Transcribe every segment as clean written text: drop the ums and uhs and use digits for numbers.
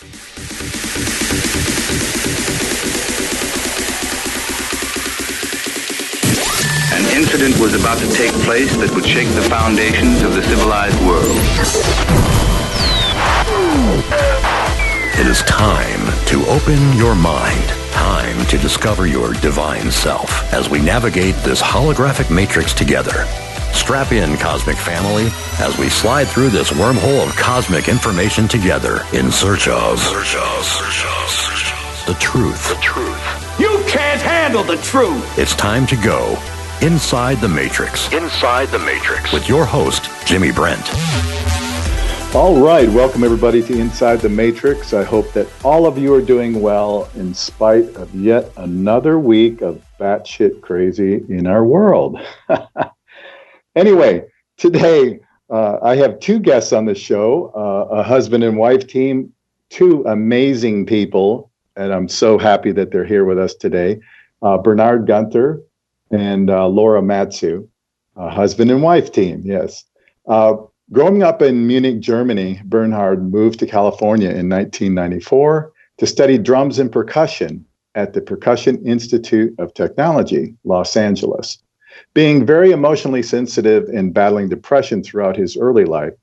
An incident was about to take place that would shake the foundations of the civilized world. It is time to open your mind. Time to discover your divine self as we navigate this holographic matrix together. Strap in, Cosmic Family, as we slide through this wormhole of cosmic information together in search of the truth. You can't handle the truth. It's time to go inside the matrix. Inside the Matrix. With your host, Jimmy Brent. All right, welcome everybody to Inside the Matrix. I hope that all of you are doing well in spite of yet another week of batshit crazy in our world. Anyway, today I have two guests on the show, a husband and wife team, two amazing people, and I'm so happy that they're here with us today. Bernhard Guenther and Laura Matsue, husband and wife team, yes. Growing up in Munich, Germany, Bernhard moved to California in 1994 to study drums and percussion at the Percussion Institute of Technology, Los Angeles. Being very emotionally sensitive and battling depression throughout his early life,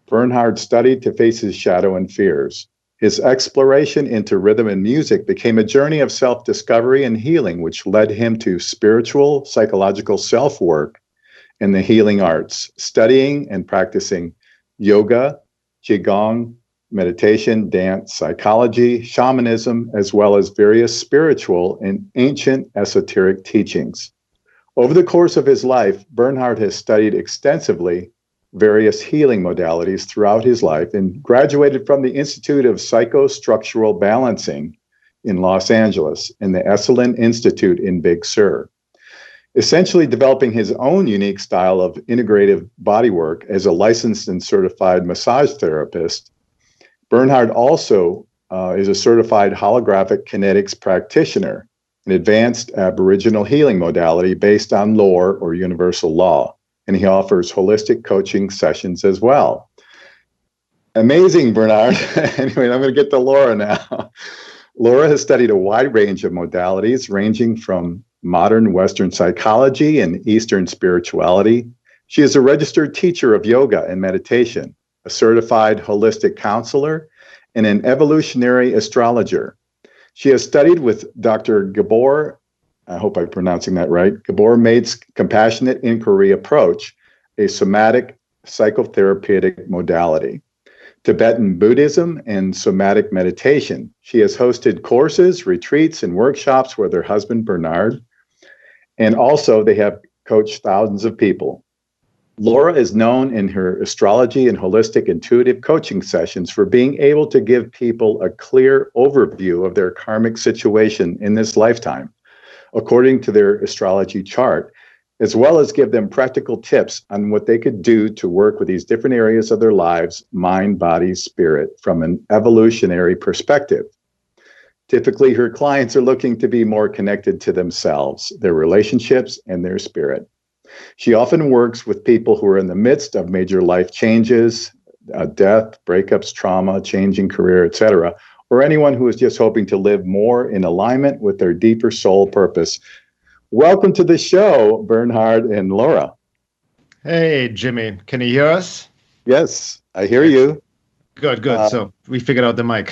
Bernhard studied to face his shadow and fears. His exploration into rhythm and music became a journey of self-discovery and healing, which led him to spiritual, psychological self-work in the healing arts, studying and practicing yoga, qigong, meditation, dance, psychology, shamanism, as well as various spiritual and ancient esoteric teachings. Over the course of his life, Bernhard has studied extensively various healing modalities throughout his life and graduated from the Institute of Psychostructural Balancing in Los Angeles and the Esalen Institute in Big Sur, essentially developing his own unique style of integrative bodywork as a licensed and certified massage therapist. Bernhard also is a certified holographic kinetics practitioner, an advanced Aboriginal healing modality based on lore or universal law, and he offers holistic coaching sessions as well. Amazing, Bernhard. Anyway, I'm going to get to Laura now. Laura has studied a wide range of modalities, ranging from modern Western psychology and Eastern spirituality. She is a registered teacher of yoga and meditation, a certified holistic counselor, and an evolutionary astrologer. She has studied with Dr. Gabor, I hope I'm pronouncing that right, Gabor Mate's compassionate inquiry approach, a somatic psychotherapeutic modality, Tibetan Buddhism, and somatic meditation. She has hosted courses, retreats, and workshops with her husband, Bernhard, and also they have coached thousands of people. Laura is known in her astrology and holistic intuitive coaching sessions for being able to give people a clear overview of their karmic situation in this lifetime, according to their astrology chart, as well as give them practical tips on what they could do to work with these different areas of their lives, mind, body, spirit, from an evolutionary perspective. Typically, her clients are looking to be more connected to themselves, their relationships, and their spirit. She often works with people who are in the midst of major life changes, death, breakups, trauma, changing career, etc., or anyone who is just hoping to live more in alignment with their deeper soul purpose. Welcome to the show, Bernhard and Laura. Hey, Jimmy. Can you hear us? Yes, I hear you. Good. So we figured out the mic.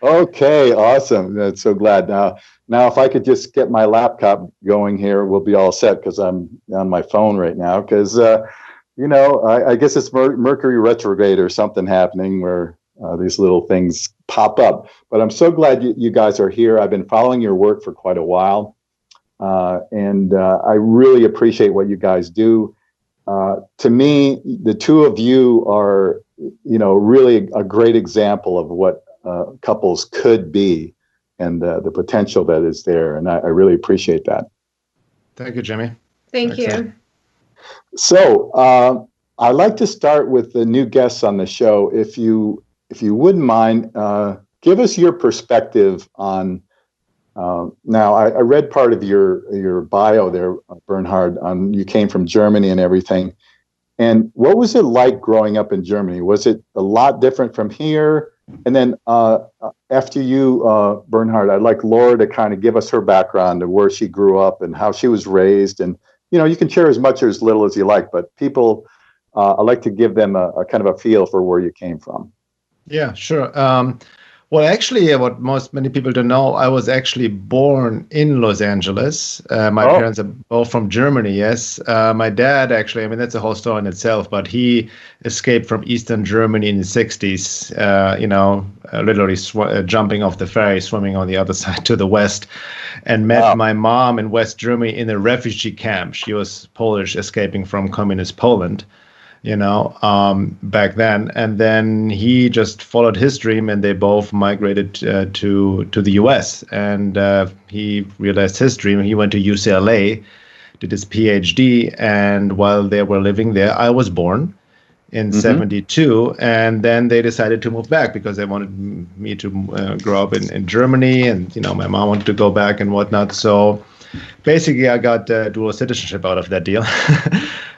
Okay, awesome. That's so glad. Now, if I could just get my laptop going here, we'll be all set because I'm on my phone right now. Because, I guess it's Mercury retrograde or something happening where these little things pop up. But I'm so glad you guys are here. I've been following your work for quite a while. And I really appreciate what you guys do. To me, the two of you are, really a great example of what couples could be and the potential that is there. And I really appreciate that. Thank you, Jimmy. Thank you. So I'd like to start with the new guests on the show. If you wouldn't mind, give us your perspective on, now I read part of your bio there, Bernhard, on you came from Germany and everything. And what was it like growing up in Germany? Was it a lot different from here? And then after you, Bernhard, I'd like Laura to kind of give us her background of where she grew up and how she was raised. And, you can share as much or as little as you like, but people, I'd like to give them a kind of a feel for where you came from. Yeah, sure. Well, actually, what many people don't know, I was actually born in Los Angeles. My parents are both from Germany, yes. My dad, actually, that's a whole story in itself, but he escaped from Eastern Germany in the 60s, literally jumping off the ferry, swimming on the other side to the west, and met my mom in West Germany in a refugee camp. She was Polish, escaping from communist Poland. Back then. And then he just followed his dream, and they both migrated to the US. And he realized his dream. He went to UCLA, did his PhD. And while they were living there, I was born in 72. And then they decided to move back because they wanted me to grow up in Germany. And, my mom wanted to go back and whatnot. So basically, I got dual citizenship out of that deal.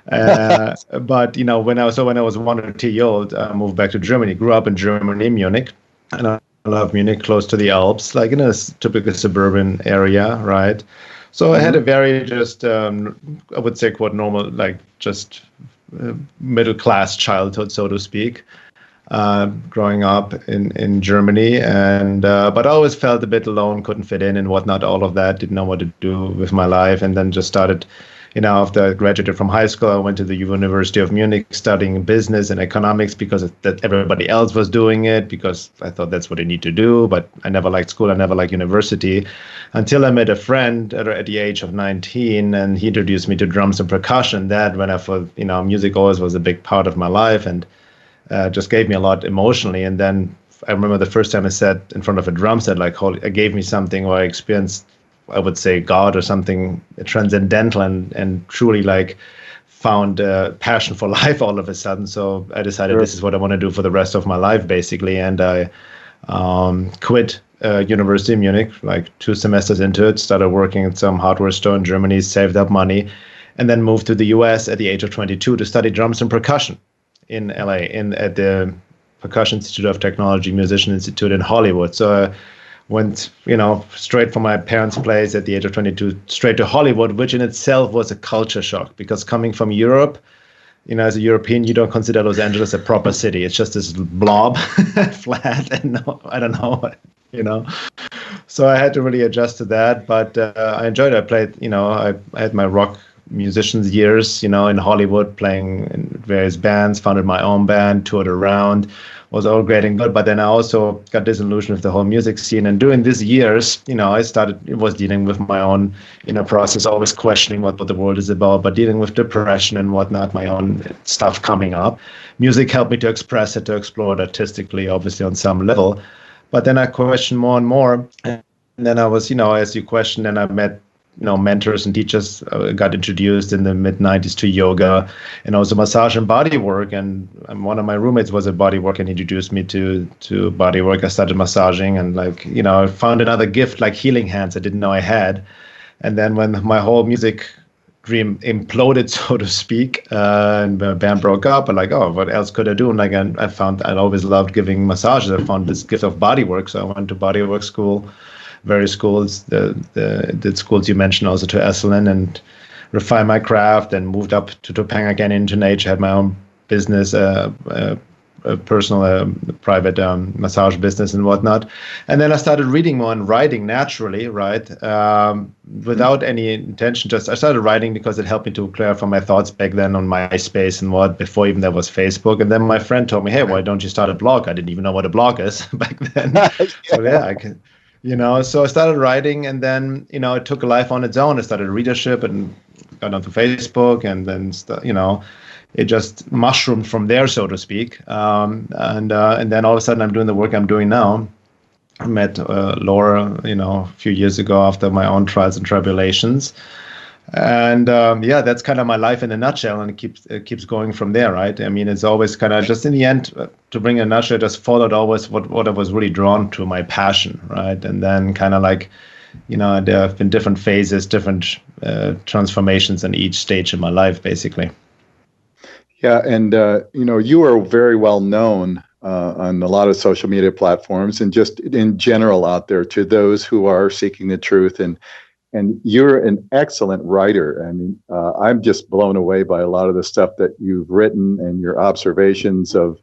But when I was 1 or 2 years old, I moved back to Germany. Grew up in Germany, Munich, and I love Munich, close to the Alps, like in a typical suburban area, right? So I had a very just, I would say, quite normal, like just middle class childhood, so to speak. Growing up in Germany, and but I always felt a bit alone, couldn't fit in and whatnot, all of that, didn't know what to do with my life, and then just started, after I graduated from high school, I went to the University of Munich studying business and economics because that everybody else was doing it, because I thought that's what I need to do, but I never liked school, I never liked university, until I met a friend at the age of 19, and he introduced me to drums and percussion. That when I thought, music always was a big part of my life, and just gave me a lot emotionally. And then I remember the first time I sat in front of a drum set, it gave me something where I experienced, I would say, God or something transcendental, and truly found a passion for life all of a sudden. So I decided this is what I want to do for the rest of my life, basically. And I quit University of Munich, 2 semesters into it, started working at some hardware store in Germany, saved up money, and then moved to the US at the age of 22 to study drums and percussion in LA, at the Percussion Institute of Technology, Musician Institute in Hollywood. So I went, straight from my parents' place at the age of 22, straight to Hollywood, which in itself was a culture shock, because coming from Europe, as a European, you don't consider Los Angeles a proper city. It's just this blob, flat, and I don't know, So I had to really adjust to that, but I enjoyed it. I played, I had my rock musicians years, in Hollywood, playing in various bands, founded my own band, toured around, was all great and good. But then I also got disillusioned with the whole music scene. And during these years, was dealing with my own, process, always questioning what the world is about, but dealing with depression and whatnot, my own stuff coming up. Music helped me to express it, to explore it artistically, obviously on some level. But then I questioned more and more. And then I was, as you questioned, and I met mentors and teachers, got introduced in the mid-90s to yoga and also massage and body work. And one of my roommates was a body work and introduced me to body work. I started massaging and I found another gift, like healing hands, I didn't know I had. And then when my whole music dream imploded, so to speak, and the band broke up, I'm what else could I do? And I found I always loved giving massages. I found this gift of body work. So I went to body work school, various schools, the schools you mentioned, also to Esalen, and refined my craft, and moved up to Topanga again into nature, had my own business, a personal, private massage business and whatnot. And then I started reading more and writing naturally, right? Without any intention, I started writing because it helped me to clarify my thoughts back then on MySpace and before even there was Facebook. And then my friend told me, hey, why don't you start a blog? I didn't even know what a blog is back then. So yeah, I can. So I started writing, and then, it took a life on its own. I started readership and got onto Facebook, and then, it just mushroomed from there, so to speak. And then all of a sudden I'm doing the work I'm doing now. I met Laura, a few years ago after my own trials and tribulations. And that's kind of my life in a nutshell, and it keeps going from there, right? I mean, it's always kind of just in the end, to bring a nutshell, just followed always what I was really drawn to, my passion, right? And then kind of there have been different phases, different transformations in each stage in my life, basically. Yeah, and you are very well known on a lot of social media platforms and just in general out there to those who are seeking the truth. And you're an excellent writer. I mean, I'm just blown away by a lot of the stuff that you've written and your observations of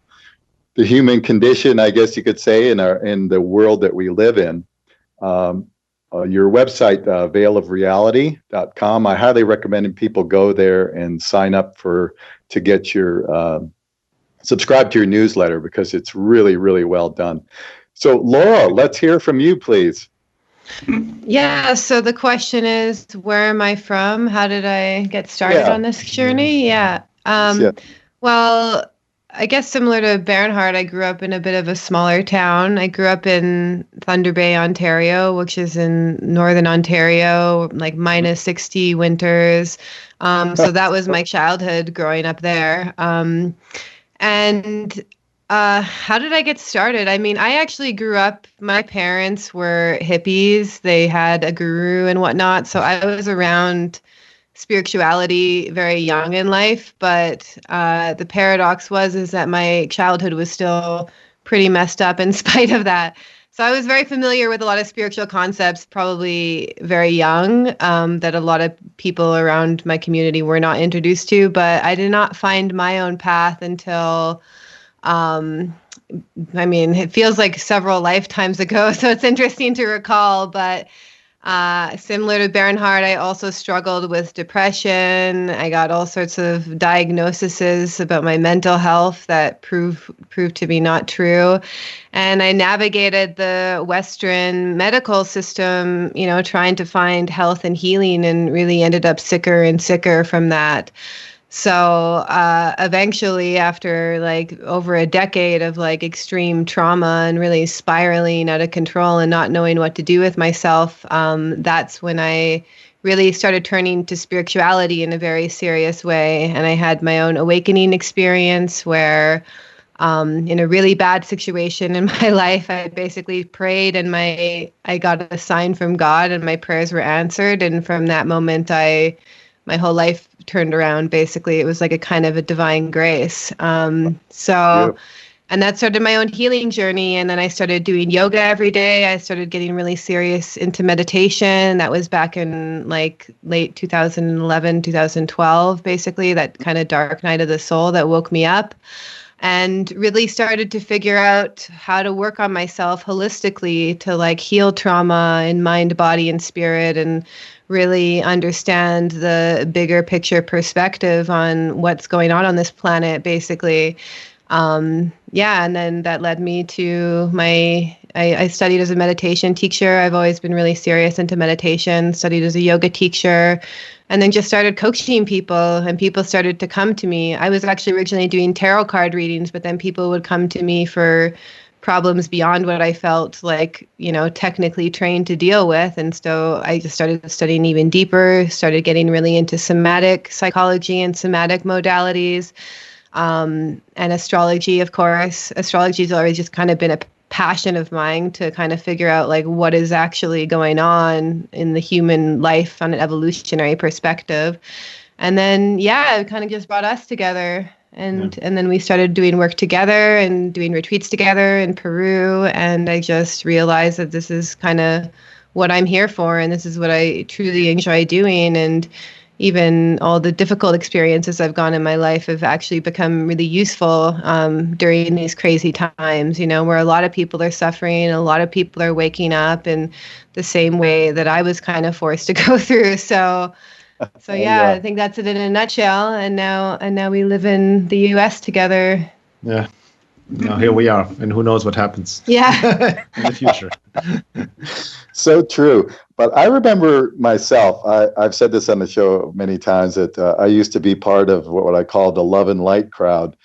the human condition, I guess you could say, in the world that we live in. Your website, veilofreality.com, I highly recommend people go there and sign up to get your subscribe to your newsletter, because it's really, really well done. So, Laura, let's hear from you, please. Yeah, so the question is, where am I from? How did I get started on this journey? Yeah. Well, I guess similar to Bernhard, I grew up in a bit of a smaller town. I grew up in Thunder Bay, Ontario, which is in northern Ontario, like minus 60 winters. So that was my childhood growing up there. How did I get started? I mean, I actually grew up, my parents were hippies. They had a guru and whatnot. So I was around spirituality very young in life. But the paradox is that my childhood was still pretty messed up in spite of that. So I was very familiar with a lot of spiritual concepts, probably very young, that a lot of people around my community were not introduced to. But I did not find my own path until... I mean, it feels like several lifetimes ago, so it's interesting to recall, but similar to Bernhard, I also struggled with depression. I got all sorts of diagnoses about my mental health that proved to be not true. And I navigated the Western medical system, trying to find health and healing, and really ended up sicker and sicker from that. So eventually, after like over a decade of like extreme trauma and really spiraling out of control and not knowing what to do with myself, that's when I really started turning to spirituality in a very serious way. And I had my own awakening experience where in a really bad situation in my life, I basically prayed and I got a sign from God and my prayers were answered. And from that moment, my whole life turned around. Basically, it was like a kind of a divine grace. And that started my own healing journey. And then I started doing yoga every day. I started getting really serious into meditation. That was back in like late 2011, 2012, basically, that kind of dark night of the soul that woke me up, and really started to figure out how to work on myself holistically to like heal trauma in mind, body, and spirit, and really understand the bigger picture perspective on what's going on this planet, basically. And then that led me to I studied as a meditation teacher. I've always been really serious into meditation, studied as a yoga teacher, and then just started coaching people, and people started to come to me. I was actually originally doing tarot card readings, but then people would come to me for problems beyond what I felt like, technically trained to deal with. And so I just started studying even deeper, started getting really into somatic psychology and somatic modalities, and astrology, of course. Astrology has always just kind of been a passion of mine to kind of figure out like what is actually going on in the human life on an evolutionary perspective. And then, it kind of just brought us together. And then we started doing work together and doing retreats together in Peru. And I just realized that this is kind of what I'm here for. And this is what I truly enjoy doing. And even all the difficult experiences I've gone in my life have actually become really useful during these crazy times, where a lot of people are suffering, a lot of people are waking up in the same way that I was kind of forced to go through. So I think that's it in a nutshell. And now we live in the U.S. together. Yeah. Now here we are, and who knows what happens. Yeah. In the future. So true. But I remember myself, I've said this on the show many times, that I used to be part of what I call the love and light crowd.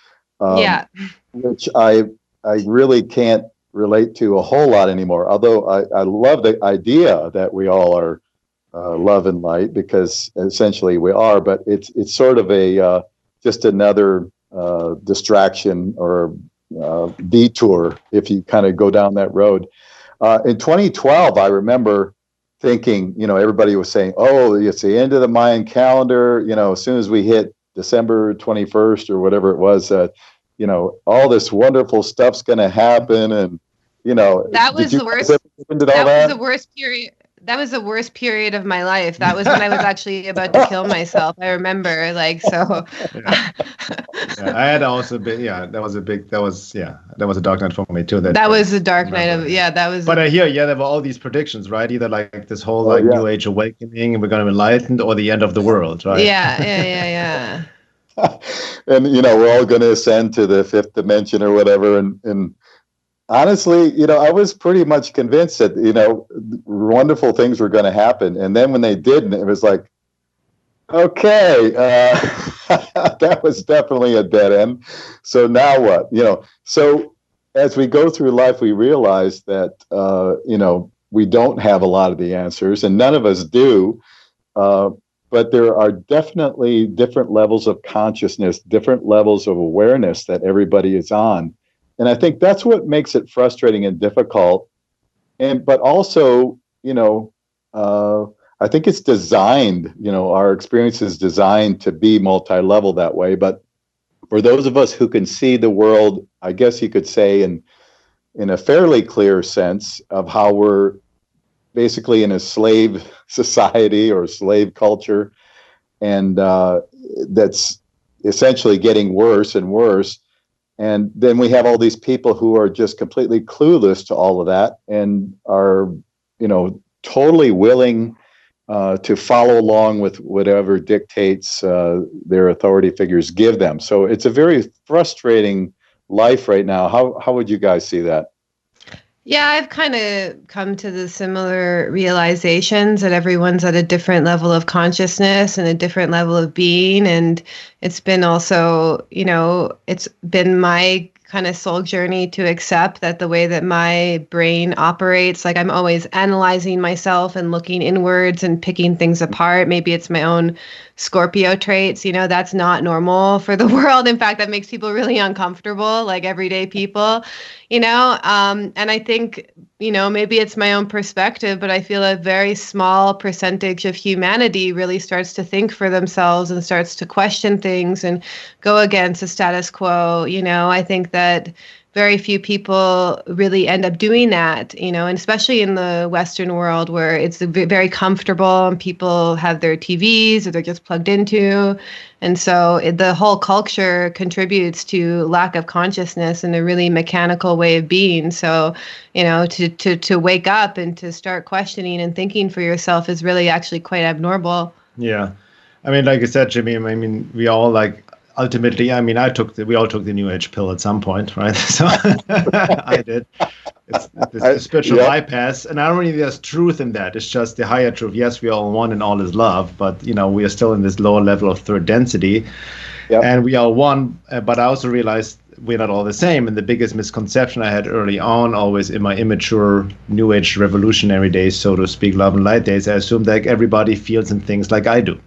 Which I really can't relate to a whole lot anymore. Although I love the idea that we all are love and light, because essentially we are, but it's sort of a just another distraction or detour if you kind of go down that road. In 2012, I remember thinking, everybody was saying, oh, it's the end of the Mayan calendar. As soon as we hit December 21st or whatever it was, all this wonderful stuff's going to happen, and that was the worst. That was the worst period. That was the worst period of my life. That was when I was actually about to kill myself. I remember, so. Yeah. I had also been. That was a dark night for me too. That was a dark night of. Yeah, that was. But I hear, there were all these predictions, right? Either like this whole New Age awakening, and we're going to be enlightened, or the end of the world, right? Yeah. And we're all going to ascend to the fifth dimension or whatever, and honestly, I was pretty much convinced that, wonderful things were going to happen. And then when they didn't, it was like, okay, that was definitely a dead end. So now what? So as we go through life, we realize that, we don't have a lot of the answers, and none of us do. But there are definitely different levels of consciousness, different levels of awareness that everybody is on. And I think that's what makes it frustrating and difficult. But also, I think it's designed, our experience is designed to be multi-level that way. But for those of us who can see the world, I guess you could say in a fairly clear sense of how we're basically in a slave society or slave culture, and that's essentially getting worse and worse. And then we have all these people who are just completely clueless to all of that and are, totally willing to follow along with whatever dictates their authority figures give them. So it's a very frustrating life right now. How would you guys see that? Yeah, I've kind of come to the similar realizations that everyone's at a different level of consciousness and a different level of being. And it's been also, it's been my kind of soul journey to accept that the way that my brain operates, like I'm always analyzing myself and looking inwards and picking things apart. Maybe it's my own Scorpio traits, that's not normal for the world. In fact, that makes people really uncomfortable, like everyday people, and I think, maybe it's my own perspective, but I feel a very small percentage of humanity really starts to think for themselves and starts to question things and go against the status quo. I think that very few people really end up doing that, and especially in the Western world where it's very comfortable and people have their TVs or they're just plugged into. And so the whole culture contributes to lack of consciousness and a really mechanical way of being. So, to wake up and to start questioning and thinking for yourself is really actually quite abnormal. Yeah. I mean, like I said, Jimmy, we all ultimately, we all took the New Age pill at some point, right? So I did. It's the spiritual bypass, and I don't really think there's truth in that. It's just the higher truth. Yes, we are all one and all is love, but we are still in this lower level of third density, and we are one. But I also realized we're not all the same. And the biggest misconception I had early on, always in my immature New Age revolutionary days, so to speak, love and light days, I assumed that everybody feels and thinks like I do.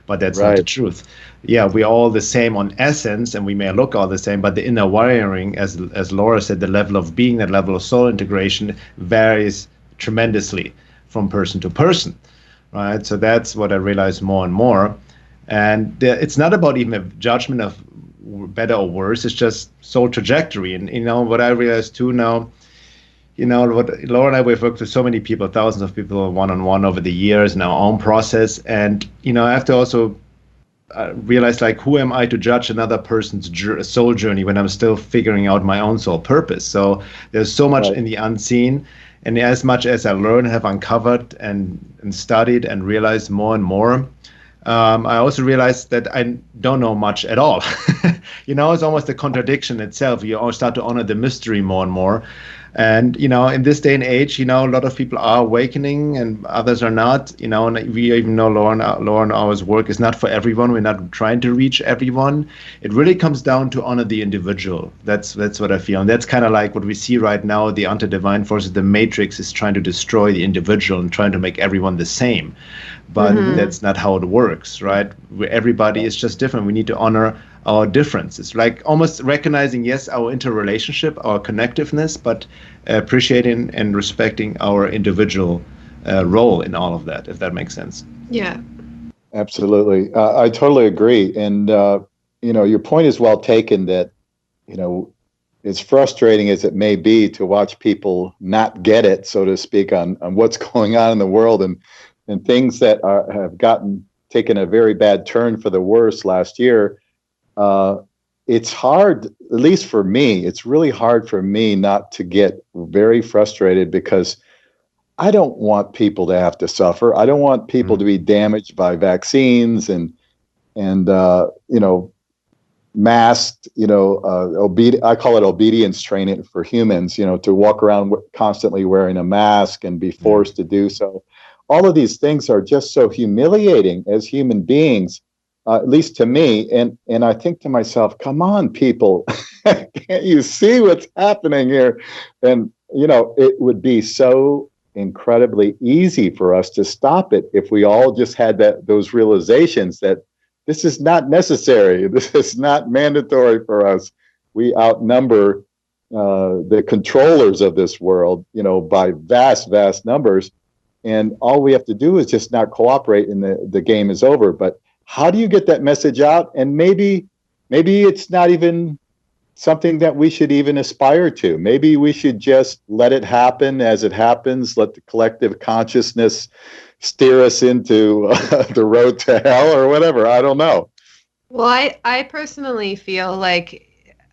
But that's not the truth. Yeah, we're all the same on essence, and we may look all the same, but the inner wiring, as Laura said, the level of being, that level of soul integration varies tremendously from person to person, right? So that's what I realize more and more. And it's not about even a judgment of better or worse. It's just soul trajectory. And, what I realize too now, what Laura and I, we've worked with so many people, thousands of people one-on-one over the years in our own process. And, I have to also realize, who am I to judge another person's soul journey when I'm still figuring out my own soul purpose? So there's so much in the unseen. And as much as I learn, have uncovered and studied and realized more and more, I also realized that I don't know much at all. It's almost a contradiction itself. You all start to honor the mystery more and more. And, in this day and age, a lot of people are awakening and others are not, and we even know Laura and ours work is not for everyone. We're not trying to reach everyone. It really comes down to honor the individual. That's what I feel. And that's kind of like what we see right now, the anti-divine forces, the matrix is trying to destroy the individual and trying to make everyone the same. But that's not how it works, right? Everybody is just different. We need to honor our differences, like almost recognizing, yes, our interrelationship, our connectiveness, but appreciating and respecting our individual role in all of that, if that makes sense. Yeah. Absolutely. I totally agree. And, your point is well taken that, as frustrating as it may be to watch people not get it, so to speak, on what's going on in the world and things that have taken a very bad turn for the worse last year. It's hard, at least for me, it's really hard for me not to get very frustrated because I don't want people to have to suffer. I don't want people to be damaged by vaccines and masked, I call it obedience training for humans, to walk around constantly wearing a mask and be forced to do so. All of these things are just so humiliating as human beings, at least to me. And I think to myself, come on, people, can't you see what's happening here? And, it would be so incredibly easy for us to stop it if we all just had those realizations that this is not necessary. This is not mandatory for us. We outnumber the controllers of this world, by vast, vast numbers. And all we have to do is just not cooperate and the game is over. But how do you get that message out? And maybe it's not even something that we should even aspire to. Maybe we should just let it happen as it happens. Let the collective consciousness steer us into the road to hell or whatever. I don't know. Well, I personally feel like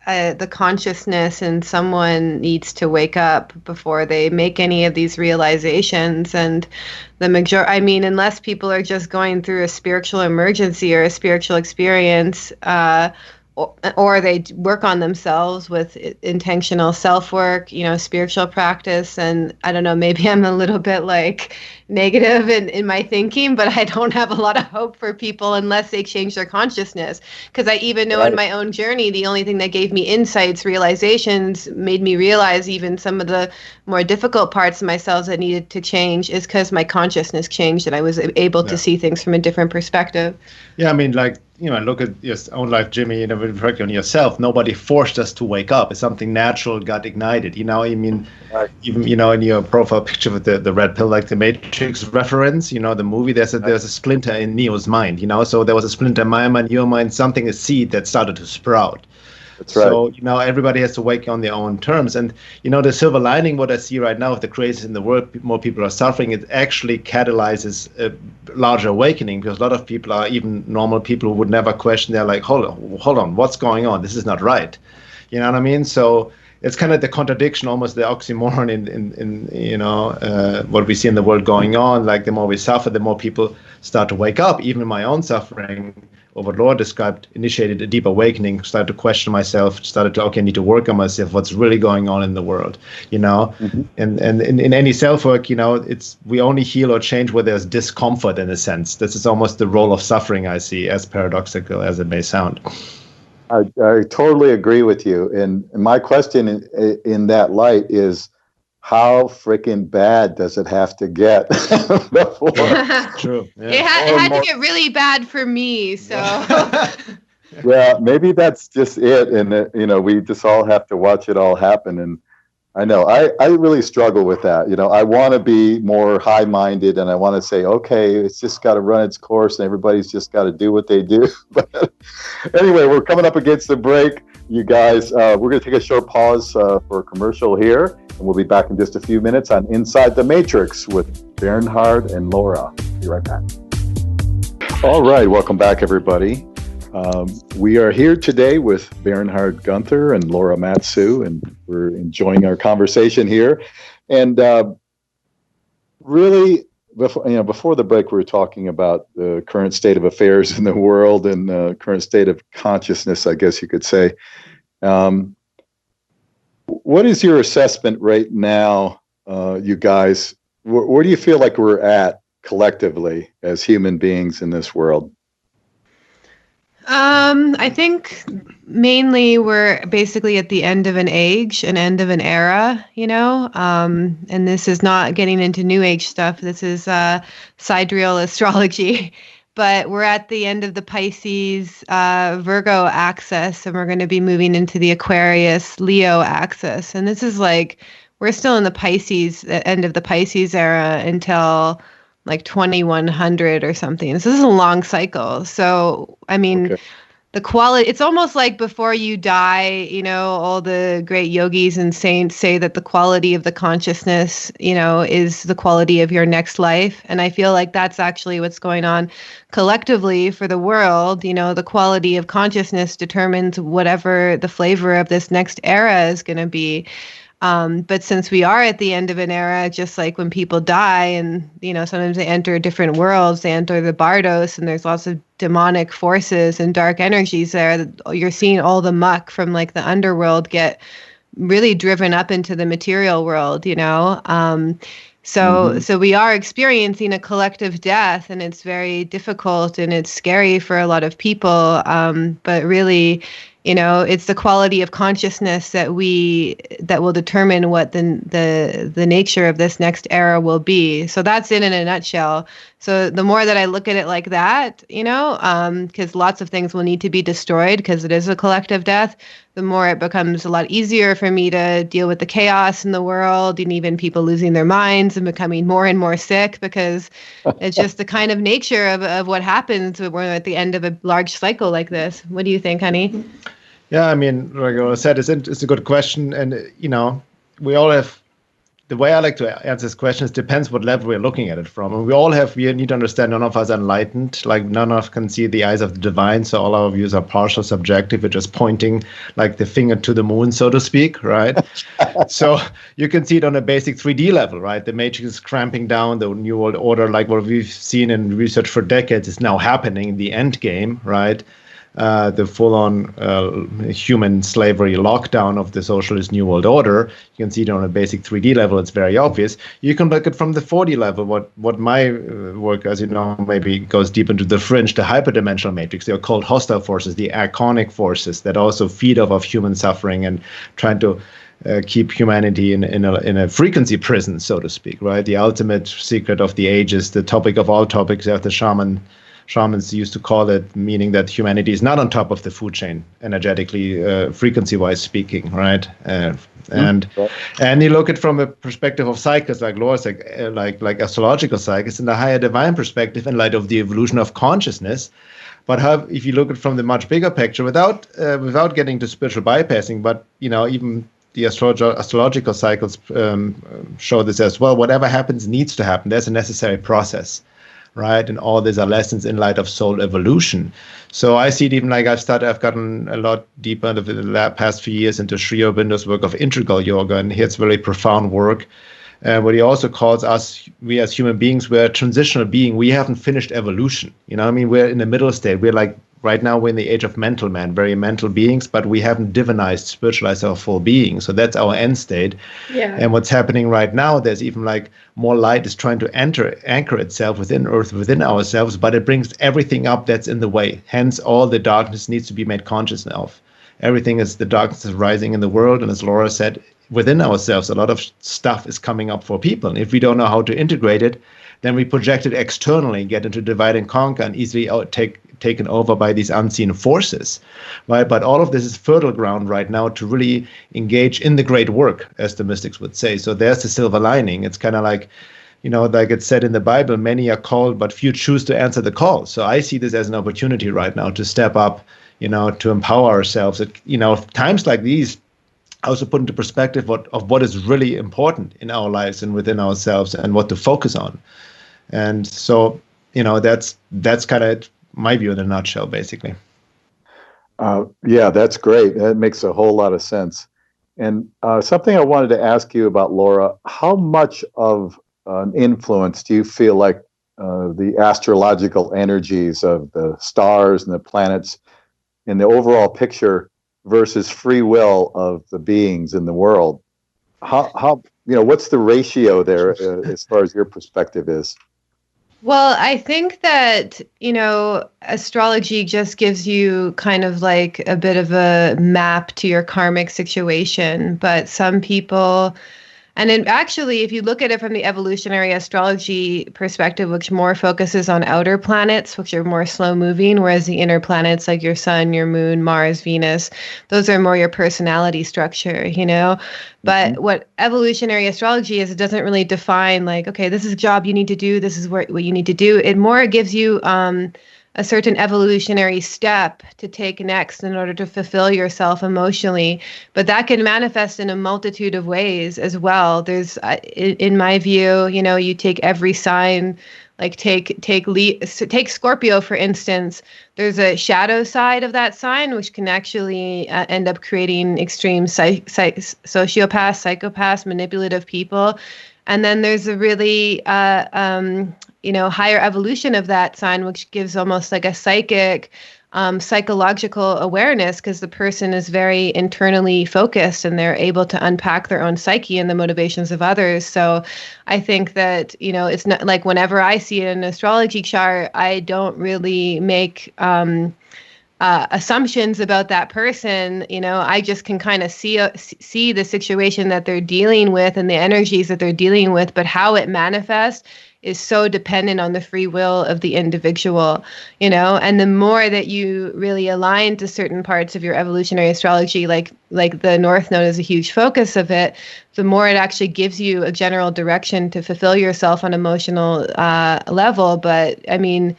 the consciousness in someone needs to wake up before they make any of these realizations. And unless people are just going through a spiritual emergency or a spiritual experience, or they work on themselves with intentional self-work, spiritual practice. And I don't know, maybe I'm a little bit negative in my thinking, but I don't have a lot of hope for people unless they change their consciousness. Because I even know in my own journey, the only thing that gave me insights, realizations, made me realize even some of the more difficult parts of myself that needed to change is because my consciousness changed and I was able to see things from a different perspective. Yeah, I mean, look at your own life, Jimmy, reflect on yourself. Nobody forced us to wake up. It's something natural got ignited. Even, in your profile picture with the red pill, like the Matrix reference, the movie, there's a splinter in Neo's mind, so there was a splinter in my mind, your mind, a seed that started to sprout. That's right. So, everybody has to wake on their own terms. And, the silver lining, what I see right now with the crisis in the world, more people are suffering, it actually catalyzes a larger awakening because a lot of people are even normal people who would never question. They're like, hold on, what's going on? This is not right. You know what I mean? So it's kind of the contradiction, almost the oxymoron in what we see in the world going on. Like the more we suffer, the more people start to wake up. Even my own suffering, or what Laura described, initiated a deep awakening, started to question myself, I need to work on myself, what's really going on in the world, And in any self-work, we only heal or change where there's discomfort in a sense. This is almost the role of suffering I see, as paradoxical as it may sound. I totally agree with you. And my question in that light is, how freaking bad does it have to get before? True. Yeah. It had to get really bad for me. So. Yeah, maybe that's just it. And, we just all have to watch it all happen. And I know I really struggle with that. I want to be more high-minded and I want to say, okay, it's just got to run its course and everybody's just got to do what they do. But anyway, we're coming up against the break. You guys, we're going to take a short pause for a commercial here, and we'll be back in just a few minutes on Inside the Matrix with Bernhard and Laura. Be right back. All right, welcome back, everybody. We are here today with Bernhard Guenther and Laura Matsue, and we're enjoying our conversation here. And really, before the break, we were talking about the current state of affairs in the world and the current state of consciousness, I guess you could say. What is your assessment right now, you guys? Where do you feel like we're at collectively as human beings in this world? I think mainly we're basically at the end of an age, an end of an era, and this is not getting into New Age stuff. This is sidereal astrology, but we're at the end of the Pisces Virgo axis, and we're going to be moving into the Aquarius Leo axis. And this is we're still in the Pisces, end of the Pisces era until 2100 or something. So this is a long cycle. So, the quality, it's almost like before you die, all the great yogis and saints say that the quality of the consciousness, is the quality of your next life. And I feel like that's actually what's going on collectively for the world. The quality of consciousness determines whatever the flavor of this next era is going to be. But since we are at the end of an era, just like when people die and, sometimes they enter different worlds, they enter the Bardos, and there's lots of demonic forces and dark energies there. You're seeing all the muck from like the underworld get really driven up into the material world, So we are experiencing a collective death, and it's very difficult and it's scary for a lot of people. But really, it's the quality of consciousness that will determine what the nature of this next era will be. So that's it in a nutshell. So the more that I look at it like that, because lots of things will need to be destroyed because it is a collective death, the more it becomes a lot easier for me to deal with the chaos in the world and even people losing their minds and becoming more and more sick, because it's just the kind of nature of what happens when we're at the end of a large cycle like this. What do you think, honey? Yeah, I mean, like I said, it's a good question. And, we all have, the way I like to answer this question is depends what level we're looking at it from. And we need to understand none of us are enlightened, like none of us can see the eyes of the divine. So all our views are partial, subjective. We're just pointing like the finger to the moon, so to speak, right? So you can see it on a basic 3D level, right? The matrix is cramping down, the New World Order, like what we've seen in research for decades, is now happening, the end game, right? The full-on human slavery lockdown of the socialist New World Order. You can see it on a basic 3D level. It's very obvious. You can look at it from the 4D level. What my work, as you know, maybe goes deep into the fringe, the hyperdimensional matrix. They are called hostile forces, the iconic forces that also feed off of human suffering and trying to keep humanity in a frequency prison, so to speak, right? The ultimate secret of the ages, the topic of all topics, as the shamans used to call it, meaning that humanity is not on top of the food chain, energetically, frequency-wise speaking, right? And you look at it from a perspective of cycles, like Laura said, like astrological cycles, in the higher divine perspective, in light of the evolution of consciousness. But if you look at it from the much bigger picture, without getting to spiritual bypassing, but even the astrological cycles show this as well. Whatever happens needs to happen. There's a necessary process. Right, and all these are lessons in light of soul evolution. So I see it even like I've gotten a lot deeper into the past few years into Sri Aurobindo's work of integral yoga, and here's very profound work. What he also calls us, we as human beings, we're a transitional being. We haven't finished evolution. We're in the middle state. We're like, right now we're in the age of mental man, very mental beings, but we haven't divinized, spiritualized our full being. So that's our end state. Yeah. And what's happening right now, there's even like more light is trying to anchor itself within Earth, within ourselves, but it brings everything up that's in the way. Hence, all the darkness needs to be made conscious of. Everything is, the darkness is rising in the world. And as Laura said, within ourselves, a lot of stuff is coming up for people. And if we don't know how to integrate it, then we project it externally, get into divide and conquer, and easily taken over by these unseen forces, right? But all of this is fertile ground right now to really engage in the great work, as the mystics would say. So there's the silver lining. It's kind of like, like it's said in the Bible, many are called, but few choose to answer the call. So I see this as an opportunity right now to step up, to empower ourselves. Times like these also put into perspective of what is really important in our lives and within ourselves and what to focus on. And so, that's kind of my view in a nutshell, basically. Yeah, that's great. That makes a whole lot of sense. And something I wanted to ask you about, Laura, how much of an influence do you feel like the astrological energies of the stars and the planets in the overall picture versus free will of the beings in the world? How what's the ratio there as far as your perspective is? Well, I think that, astrology just gives you kind of like a bit of a map to your karmic situation. But some people, and actually, if you look at it from the evolutionary astrology perspective, which more focuses on outer planets, which are more slow moving, whereas the inner planets like your sun, your moon, Mars, Venus, those are more your personality structure, But what evolutionary astrology is, it doesn't really define like, okay, this is a job you need to do. This is what you need to do. It more gives you a a certain evolutionary step to take next in order to fulfill yourself emotionally. But that can manifest in a multitude of ways as well. There's, in my view, you take every sign, like take Scorpio, for instance. There's a shadow side of that sign, which can actually end up creating extreme sociopaths, psychopaths, manipulative people. And then there's a really, higher evolution of that sign, which gives almost like a psychological awareness, because the person is very internally focused and they're able to unpack their own psyche and the motivations of others. So I think that, it's not like whenever I see an astrology chart, I don't really make assumptions about that person. I just can kind of see the situation that they're dealing with and the energies that they're dealing with, but how it manifests is so dependent on the free will of the individual, and the more that you really align to certain parts of your evolutionary astrology, like the North Node is a huge focus of it, the more it actually gives you a general direction to fulfill yourself on emotional level. But I mean,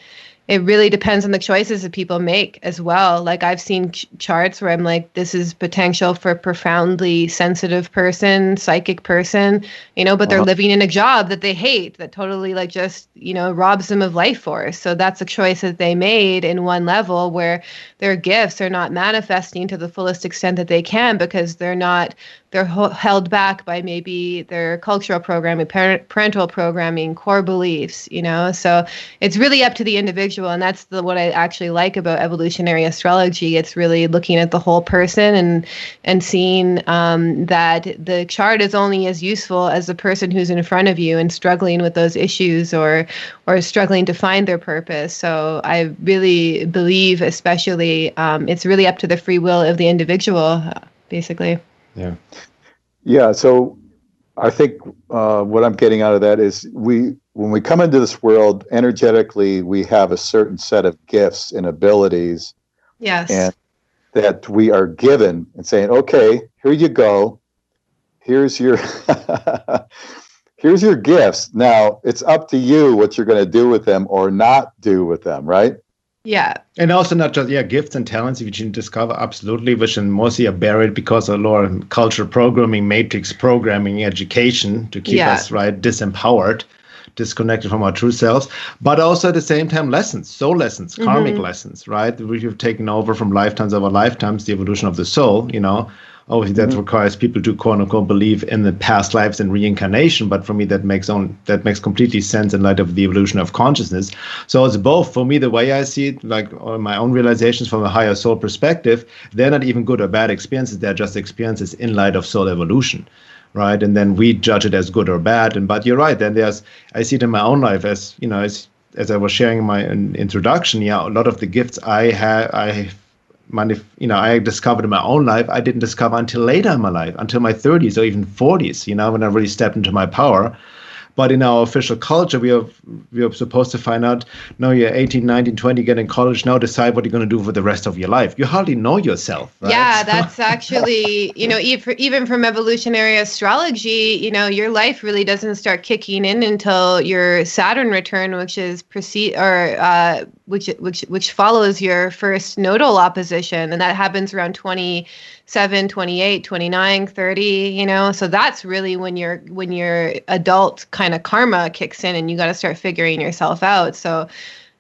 it really depends on the choices that people make as well. Like I've seen charts where I'm like, this is potential for a profoundly sensitive person, psychic person, but they're living in a job that they hate, that totally robs them of life force. So that's a choice that they made in one level, where their gifts are not manifesting to the fullest extent that they can, because they're held back by maybe their cultural programming, parental programming, core beliefs, so it's really up to the individual. And that's what I actually like about evolutionary astrology. It's really looking at the whole person and seeing that the chart is only as useful as the person who's in front of you and struggling with those issues or struggling to find their purpose. So I really believe, especially, it's really up to the free will of the individual, basically. Yeah. Yeah. So I think what I'm getting out of that is when we come into this world, energetically, we have a certain set of gifts and abilities. Yes. And that we are given and saying, okay, here you go. Here's your here's your gifts. Now it's up to you what you're going to do with them or not do with them, right? Yeah. And also not just gifts and talents which you discover, absolutely, which in mostly are buried because of a lot of cultural programming, matrix programming, education to keep us disempowered, disconnected from our true selves, but also at the same time soul lessons, karmic lessons, right? Which you've taken over from lifetimes over lifetimes, the evolution of the soul, Obviously, that requires people to quote unquote believe in the past lives and reincarnation. But for me, that makes completely sense in light of the evolution of consciousness. So it's both. For me, the way I see it, like my own realizations from a higher soul perspective, they're not even good or bad experiences. They're just experiences in light of soul evolution. Right. And then we judge it as good or bad. But you're right. Then I see it in my own life as I was sharing in my introduction. Yeah, a lot of the gifts I discovered in my own life, I didn't discover until later in my life, until my 30s or even 40s, when I really stepped into my power. But in our official culture, we are supposed to find out, no, you're 18, 19, 20, get in college, now decide what you're going to do for the rest of your life. You hardly know yourself, right? Yeah, that's actually, even from evolutionary astrology, your life really doesn't start kicking in until your Saturn return, which is which follows your first nodal opposition. And that happens around 27, 28, 29, 30, so that's really when your adult kind of karma kicks in and you got to start figuring yourself out. So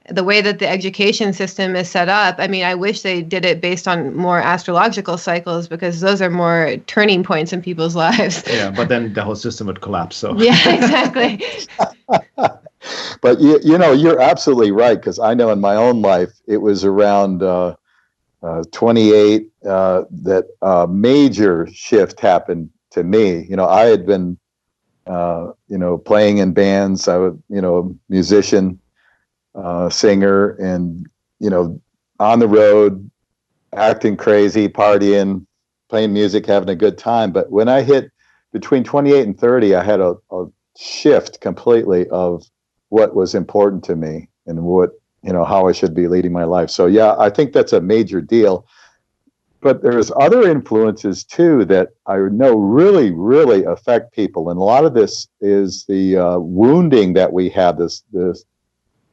the way that the education system is set up, I mean, I wish they did it based on more astrological cycles, because those are more turning points in people's lives. Yeah, but then the whole system would collapse. So yeah, exactly. But you're absolutely right, because I know in my own life it was around 28 that a major shift happened to me. I had been playing in bands. I was musician, singer, and on the road, acting crazy, partying, playing music, having a good time. But when I hit between 28 and 30, I had a shift completely of what was important to me and what, how I should be leading my life. So yeah, I think that's a major deal. But there's other influences too that I know really, really affect people. And a lot of this is the wounding that we have, this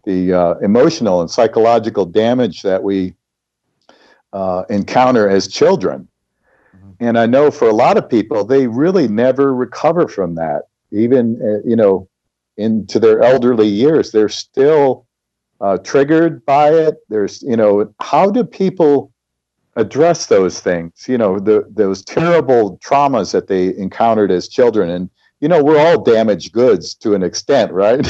the emotional and psychological damage that we encounter as children. And I know for a lot of people, they really never recover from that. Even, into their elderly years, they're still triggered by it. There's, how do people address those things? Those terrible traumas that they encountered as children. And, we're all damaged goods to an extent, right?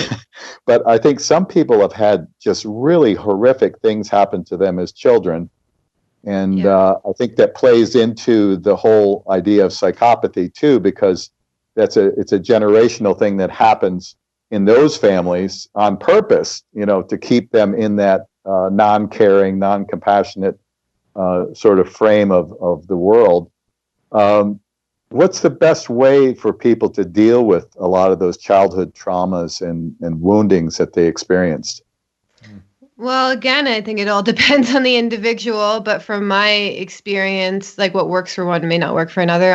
But I think some people have had just really horrific things happen to them as children. And I think that plays into the whole idea of psychopathy too, because it's a generational thing that happens in those families on purpose, to keep them in that non-caring, non-compassionate sort of frame of the world. What's the best way for people to deal with a lot of those childhood traumas and woundings that they experienced? Well, again, I think it all depends on the individual, but from my experience, like what works for one may not work for another.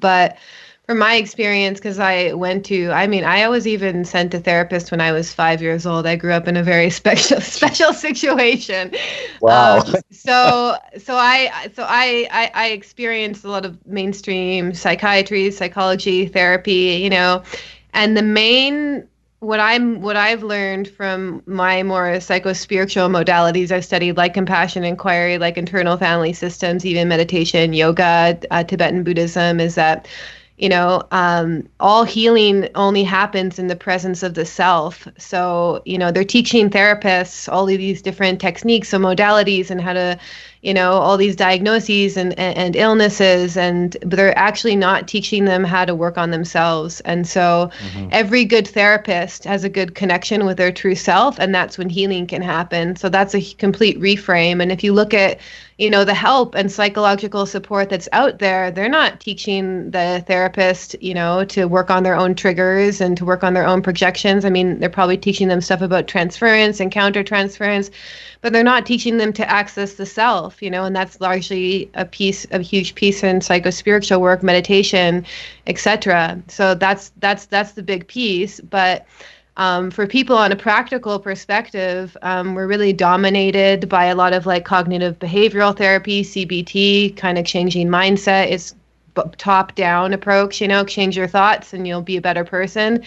But from my experience, because I was even sent to therapist when I was 5 years old. I grew up in a very special situation. Wow. So I experienced a lot of mainstream psychiatry, psychology, therapy, and the main what I've learned from my more psycho-spiritual modalities, I've studied like compassion inquiry, like internal family systems, even meditation, yoga, Tibetan Buddhism, is that all healing only happens in the presence of the self. So, they're teaching therapists all of these different techniques and modalities and how to, all these diagnoses and illnesses, but they're actually not teaching them how to work on themselves. And so every good therapist has a good connection with their true self, and that's when healing can happen. So that's a complete reframe. And if you look at, the help and psychological support that's out there, they're not teaching the therapist, to work on their own triggers and to work on their own projections. I mean, they're probably teaching them stuff about transference and countertransference, but they're not teaching them to access the self, and that's largely a huge piece in psychospiritual work, meditation, etc. So that's the big piece. But for people on a practical perspective, we're really dominated by a lot of like cognitive behavioral therapy, CBT, kind of changing mindset. It's top-down approach, change your thoughts and you'll be a better person.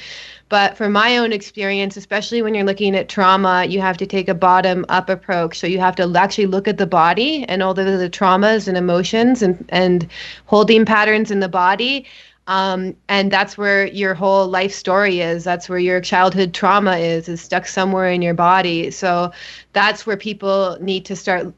But from my own experience, especially when you're looking at trauma, you have to take a bottom-up approach. So you have to actually look at the body and all the traumas and emotions and holding patterns in the body. And that's where your whole life story is. That's where your childhood trauma is stuck somewhere in your body. So that's where people need to start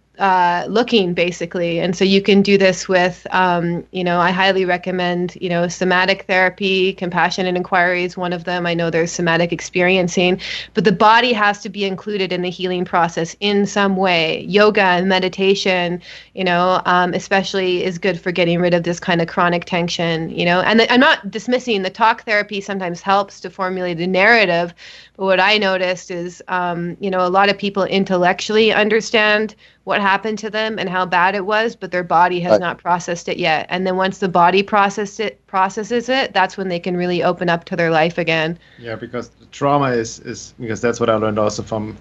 looking, basically. And so you can do this with, I highly recommend, somatic therapy. Compassion and inquiry is one of them. I know there's somatic experiencing, but the body has to be included in the healing process in some way. Yoga and meditation, especially is good for getting rid of this kind of chronic tension, and I'm not dismissing the talk therapy sometimes helps to formulate a narrative. But what I noticed is, a lot of people intellectually understand what happened to them and how bad it was, but their body has not processed it yet. And then once the body processes it, that's when they can really open up to their life again. Yeah, because trauma is because that's what I learned also from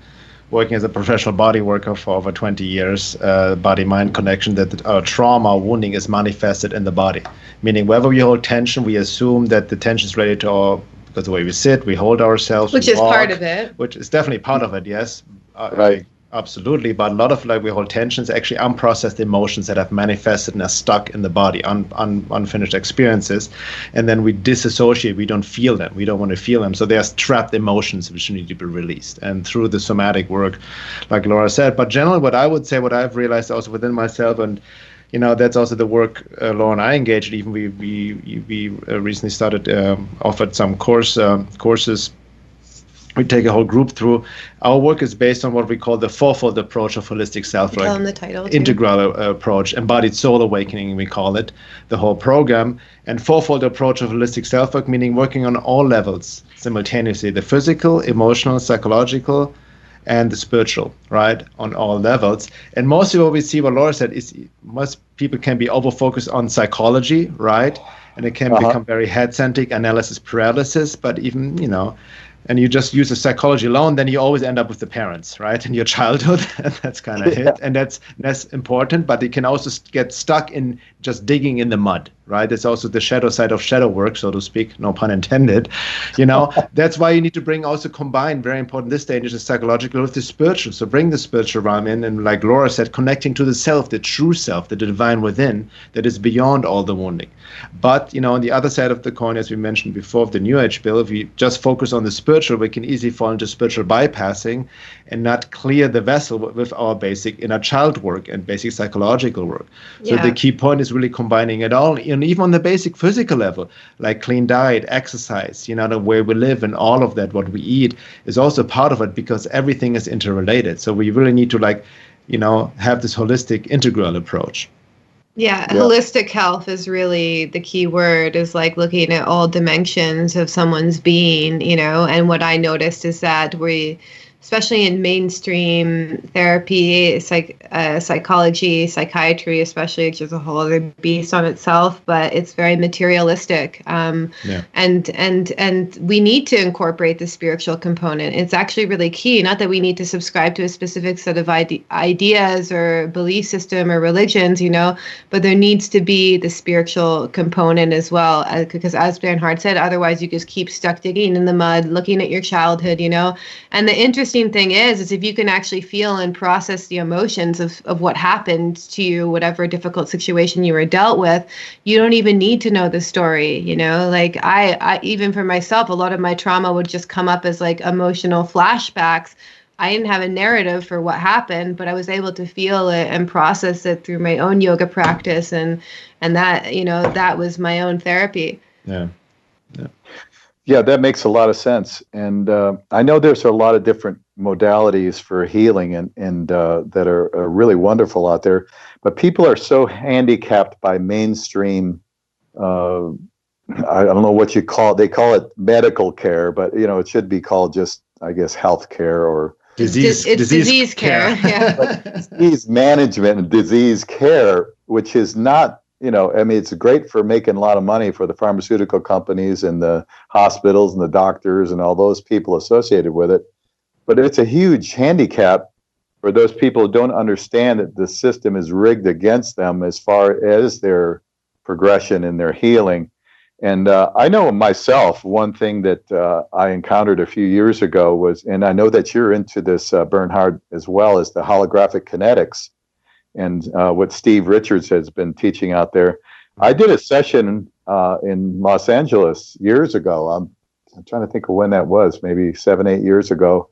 working as a professional body worker for over 20 years, body-mind connection, that our trauma wounding is manifested in the body. Meaning wherever we hold tension, we assume that the tension is related to our, because the way we sit, we hold ourselves. Which is part of it. Which is definitely part of it, yes. Right. Absolutely, but a lot of we hold tensions, actually unprocessed emotions that have manifested and are stuck in the body, unfinished experiences, and then we disassociate. We don't feel them. We don't want to feel them. So there's trapped emotions which need to be released. And through the somatic work, like Laura said, but generally, what I would say, what I've realized also within myself, and that's also the work Laura and I engaged. Even we recently started offered some courses. We take a whole group through. Our work is based on what we call the fourfold approach of holistic self-work. Tell them the title. Integral approach, embodied soul awakening, we call it, the whole program. And fourfold approach of holistic self-work, meaning working on all levels simultaneously, the physical, emotional, psychological, and the spiritual, right, on all levels. And mostly what we see, what Laura said, is most people can be over-focused on psychology, right? And it can become very head-centric, analysis paralysis, but even, and you just use the psychology alone, then you always end up with the parents, right, in your childhood. And that's kind of it. And that's important, but it can also get stuck in just digging in the mud, right? It's also the shadow side of shadow work, so to speak, no pun intended. That's why you need to combine, very important this stage, the psychological with the spiritual. So bring the spiritual realm in, and like Laura said, connecting to the self, the true self, the divine within, that is beyond all the wounding. But, on the other side of the coin, as we mentioned before, of the New Age bill, if we just focus on the spiritual, we can easily fall into spiritual bypassing and not clear the vessel with our basic inner child work and basic psychological work. So the key point is really combining it all, and even on the basic physical level, like clean diet, exercise, the way we live and all of that, what we eat is also part of it, because everything is interrelated. So we really need to have this holistic, integral approach. Yeah, holistic health is really the key word, is like looking at all dimensions of someone's being, and what I noticed is that especially in mainstream therapy, psychology, psychiatry, especially, which is a whole other beast on itself, but it's very materialistic. And we need to incorporate the spiritual component. It's actually really key. Not that we need to subscribe to a specific set of ideas or belief system or religions, but there needs to be the spiritual component as well. Because as Bernhard said, otherwise you just keep stuck digging in the mud, looking at your childhood, And the interesting thing is if you can actually feel and process the emotions of what happened to you, whatever difficult situation you were dealt with, you don't even need to know the story. Like I even for myself, a lot of my trauma would just come up as like emotional flashbacks. I didn't have a narrative for what happened, but I was able to feel it and process it through my own yoga practice, and that that was my own therapy. Yeah, that makes a lot of sense. And I know there's a lot of different modalities for healing and that are really wonderful out there. But people are so handicapped by mainstream, I don't know what you call it. They call it medical care, but, it should be called just, I guess, health care or disease care. Yeah. Disease management and disease care, which is not, it's great for making a lot of money for the pharmaceutical companies and the hospitals and the doctors and all those people associated with it. But it's a huge handicap for those people who don't understand that the system is rigged against them as far as their progression and their healing. And I know myself, one thing that I encountered a few years ago was, and I know that you're into this, Bernhard, as well, as the holographic kinetics. And what Steve Richards has been teaching out there. I did a session in Los Angeles years ago. I'm trying to think of when that was, maybe 7-8 years ago.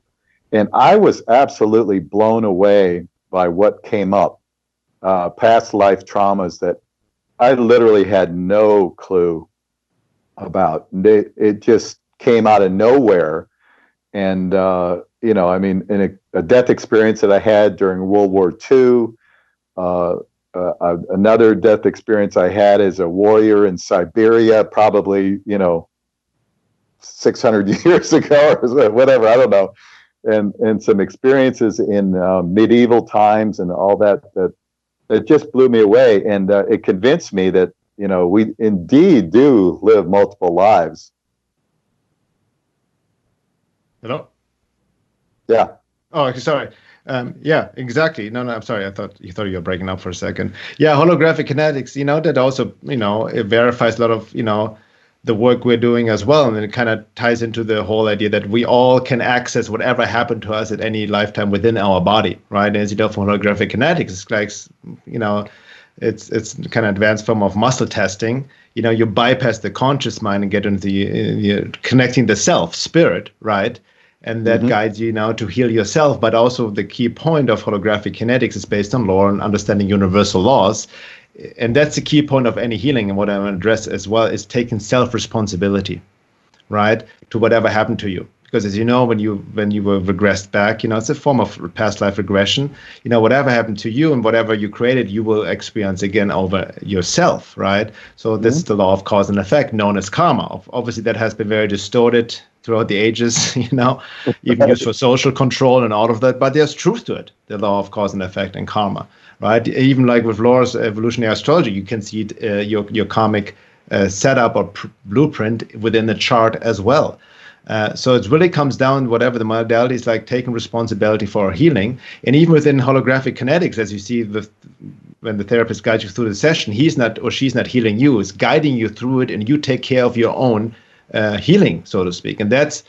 And I was absolutely blown away by what came up, past life traumas that I literally had no clue about. It just came out of nowhere. And, in a death experience that I had during World War II, another death experience I had as a warrior in Siberia, probably, 600 years ago or whatever, I don't know. And some experiences in medieval times and all that just blew me away. And it convinced me that, we indeed do live multiple lives. Hello? Yeah. Oh, sorry. Yeah, exactly. No, I'm sorry. I thought you were breaking up for a second. Yeah, holographic kinetics, that also, it verifies a lot of, the work we're doing as well. And it kind of ties into the whole idea that we all can access whatever happened to us at any lifetime within our body, right? And as you know, for holographic kinetics, it's like, it's kind of advanced form of muscle testing. You bypass the conscious mind and get into the connecting the self, spirit, right? And that guides you now to heal yourself. But also the key point of holographic kinetics is based on law and understanding universal laws. And that's the key point of any healing. And what I want to address as well is taking self-responsibility, right, to whatever happened to you. Because as you know, when you were regressed back, it's a form of past life regression. Whatever happened to you and whatever you created, you will experience again over yourself, right? So this is the law of cause and effect, known as karma. Obviously, that has been very distorted throughout the ages, even used for social control and all of that. But there's truth to it, the law of cause and effect and karma, right? Even like with Laura's evolutionary astrology, you can see your karmic setup or blueprint within the chart as well. So it really comes down, whatever the modality is, like taking responsibility for healing. And even within holographic kinetics, as you see when the therapist guides you through the session, he's not or she's not healing you, it's guiding you through it, and you take care of your own healing, so to speak. And that's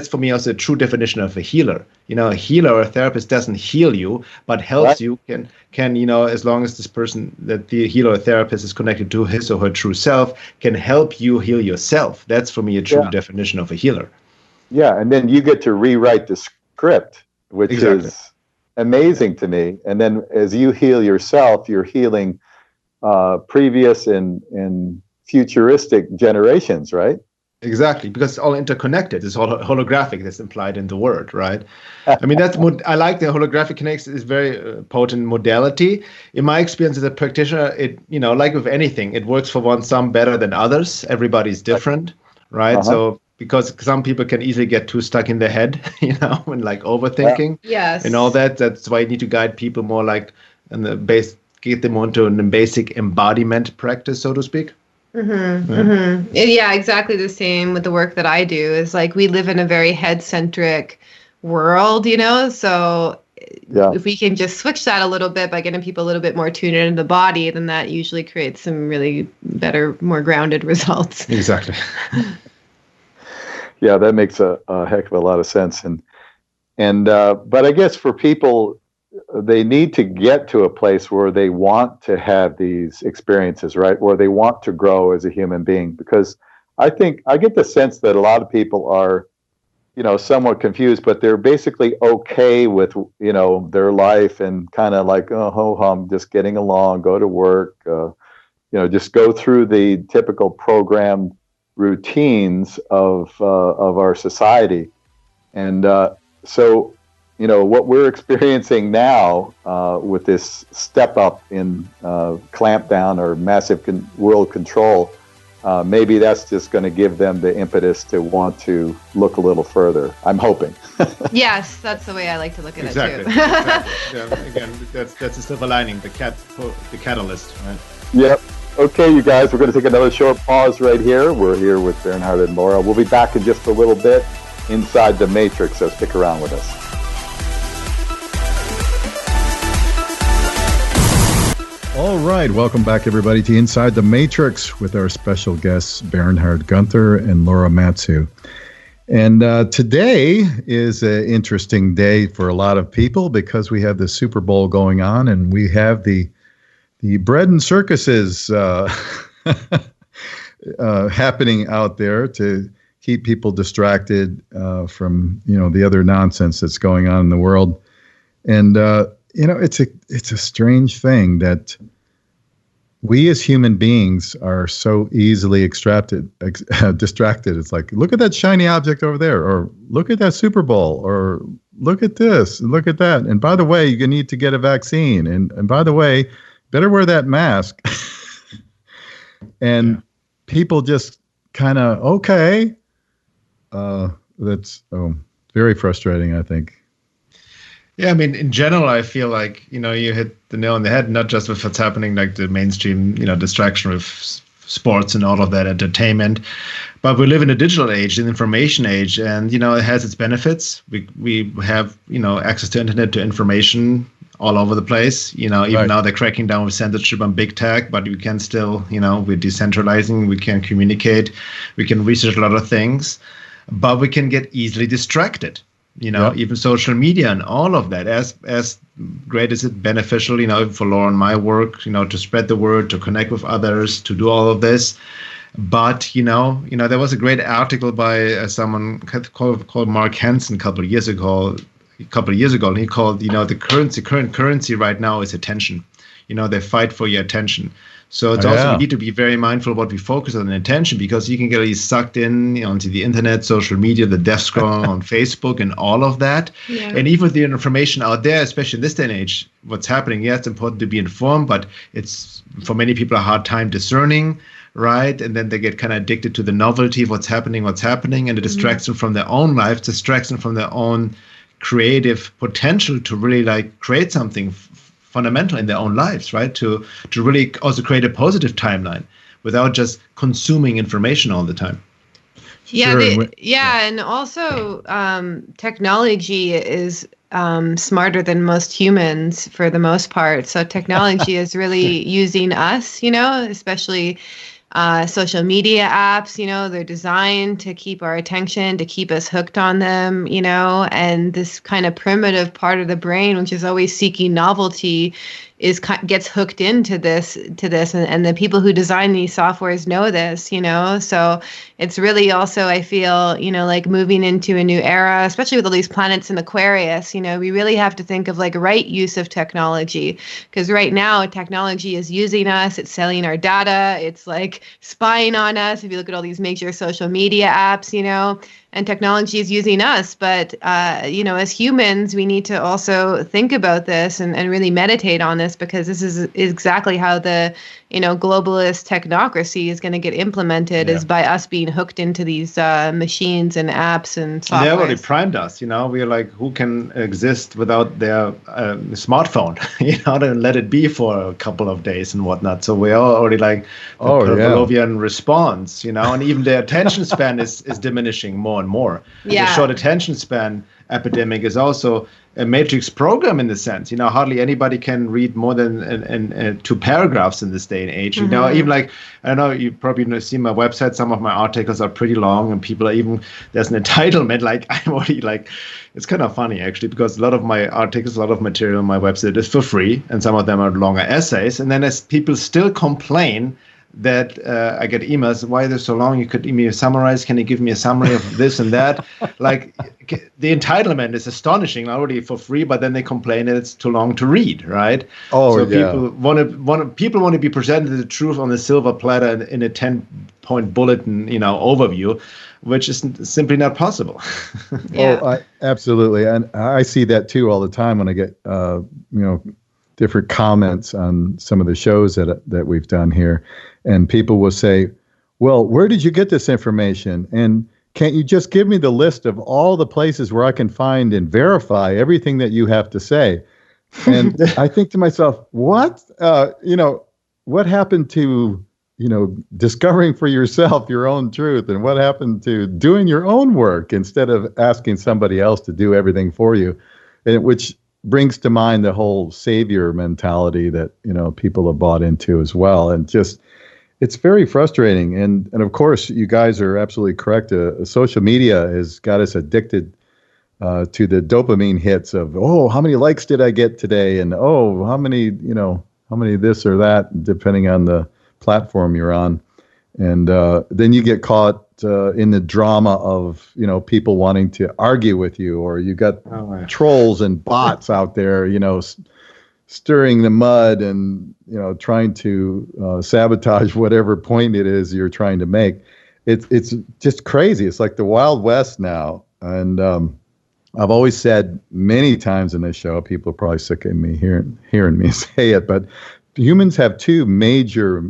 for me also a true definition of a healer. A healer or a therapist doesn't heal you, but helps you, can as long as this person, that the healer or therapist is connected to his or her true self, can help you heal yourself. That's for me a true definition of a healer. Yeah, and then you get to rewrite the script, which is amazing to me. And then as you heal yourself, you're healing previous and futuristic generations, right? Exactly, because it's all interconnected. It's all holographic. That's implied in the word, right? I mean, I like the holographic kinetics. Is very potent modality. In my experience as a practitioner, it like with anything, it works for some better than others. Everybody's different, right? So because some people can easily get too stuck in their head, and like overthinking, and all that. That's why you need to guide people more like in the base, get them onto a basic embodiment practice, so to speak. Yeah, exactly the same with the work that I do. Is like we live in a very head-centric world, so if we can just switch that a little bit by getting people a little bit more tuned into the body, then that usually creates some really better, more grounded results. Exactly. Yeah, that makes a heck of a lot of sense. And but I guess for people, they need to get to a place where they want to have these experiences, right? Where they want to grow as a human being. Because I think I get the sense that a lot of people are, somewhat confused, but they're basically okay with, their life and kind of like, I'm just getting along, go to work, just go through the typical programmed routines of our society. And so, what we're experiencing now with this step up in clampdown or massive world control, maybe that's just going to give them the impetus to want to look a little further. I'm hoping. Yes, that's the way I like to look at it too. Exactly. Yeah, again, that's the silver lining, the catalyst, right? Yep. Okay, you guys, we're going to take another short pause right here. We're here with Bernhard and Laura. We'll be back in just a little bit inside the Matrix, so stick around with us. All right, welcome back, everybody, to Inside the Matrix with our special guests, Bernhard Guenther and Laura Matsue. And today is an interesting day for a lot of people because we have the Super Bowl going on, and we have the bread and circuses happening out there to keep people distracted from the other nonsense that's going on in the world. And it's a strange thing that we as human beings are so easily distracted. It's like, look at that shiny object over there, or look at that Super Bowl, or look at this, and look at that. And by the way, you need to get a vaccine. And by the way, better wear that mask. And people just kind of, okay. That's very frustrating, I think. Yeah, I mean, in general, I feel like, you hit the nail on the head, not just with what's happening, like the mainstream, distraction with sports and all of that entertainment, but we live in a digital age, an information age, and, it has its benefits. We have, access to internet, to information all over the place. Even now they're cracking down with censorship on big tech, but we can still, we're decentralizing, we can communicate, we can research a lot of things, but we can get easily distracted. Even social media and all of that, as great as it beneficial, for Laura and my work, to spread the word, to connect with others, to do all of this. But, there was a great article by someone called Mark Hansen a couple of years ago, and he called, the current currency right now is attention. They fight for your attention. So it's we need to be very mindful of what we focus on attention, because you can get really sucked in onto the internet, social media, the death scroll on Facebook and all of that. Yeah. And even with the information out there, especially in this day and age, what's happening, it's important to be informed, but it's for many people a hard time discerning, right? And then they get kind of addicted to the novelty of what's happening, and it distracts them from their own lives, distracts them from their own creative potential to really create something fundamental in their own lives, right? To really also create a positive timeline without just consuming information all the time. Yeah, Sure. and also technology is smarter than most humans for the most part. So technology is really using us, especially social media apps, they're designed to keep our attention, to keep us hooked on them, and this kind of primitive part of the brain, which is always seeking novelty, gets hooked into this, and the people who design these softwares know this, so it's really also, I feel, like moving into a new era, especially with all these planets in Aquarius, we really have to think of like right use of technology, because right now technology is using us, it's selling our data, it's like spying on us. If you look at all these major social media apps, and technology is using us. But, as humans, we need to also think about this and really meditate on this, because this is exactly how the, globalist technocracy is going to get implemented, is by us being hooked into these machines and apps and software. They already primed us, we're like, who can exist without their smartphone, to let it be for a couple of days and whatnot. So we're already like the Pavlovian response, and even the attention span is diminishing more and more. Yeah. The short attention span epidemic is also a matrix program in the sense, hardly anybody can read more than 2 paragraphs in this day and age. Mm-hmm. Even like, I don't know, you probably see my website, some of my articles are pretty long, and people are even, there's an entitlement, like I'm already like, it's kind of funny actually, because a lot of my articles, a lot of material on my website is for free, and some of them are longer essays. And then as people still complain that I get emails, why they're so long? You could email summarize. Can you give me a summary of this and that? Like the entitlement is astonishing, already for free, but then they complain that it's too long to read, right? People want to be presented the truth on a silver platter in a 10-point bulletin, overview, which is simply not possible. Absolutely, and I see that too all the time when I get different comments on some of the shows that we've done here. And people will say, well, where did you get this information? And can't you just give me the list of all the places where I can find and verify everything that you have to say? And I think to myself, what? What happened to, discovering for yourself your own truth? And what happened to doing your own work instead of asking somebody else to do everything for you? And which brings to mind the whole savior mentality that, people have bought into as well. And just, it's very frustrating. And of course, you guys are absolutely correct. Social media has got us addicted to the dopamine hits of, how many likes did I get today? And, how many this or that, depending on the platform you're on. And then you get caught in the drama of, people wanting to argue with you, or you got trolls and bots out there, stirring the mud and, trying to sabotage whatever point it is you're trying to make. It's just crazy. It's like the Wild West now. And I've always said many times in this show, people are probably sick of me hearing me say it, but humans have 2 major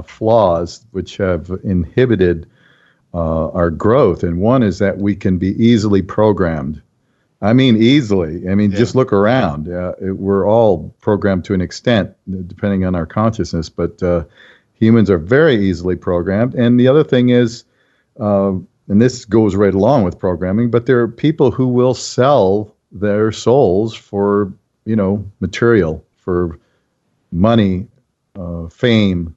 flaws which have inhibited our growth. And one is that we can be easily programmed. I mean, easily. Just look around. We're all programmed to an extent, depending on our consciousness, but humans are very easily programmed. And the other thing is, and this goes right along with programming, but there are people who will sell their souls for, material, for money, fame,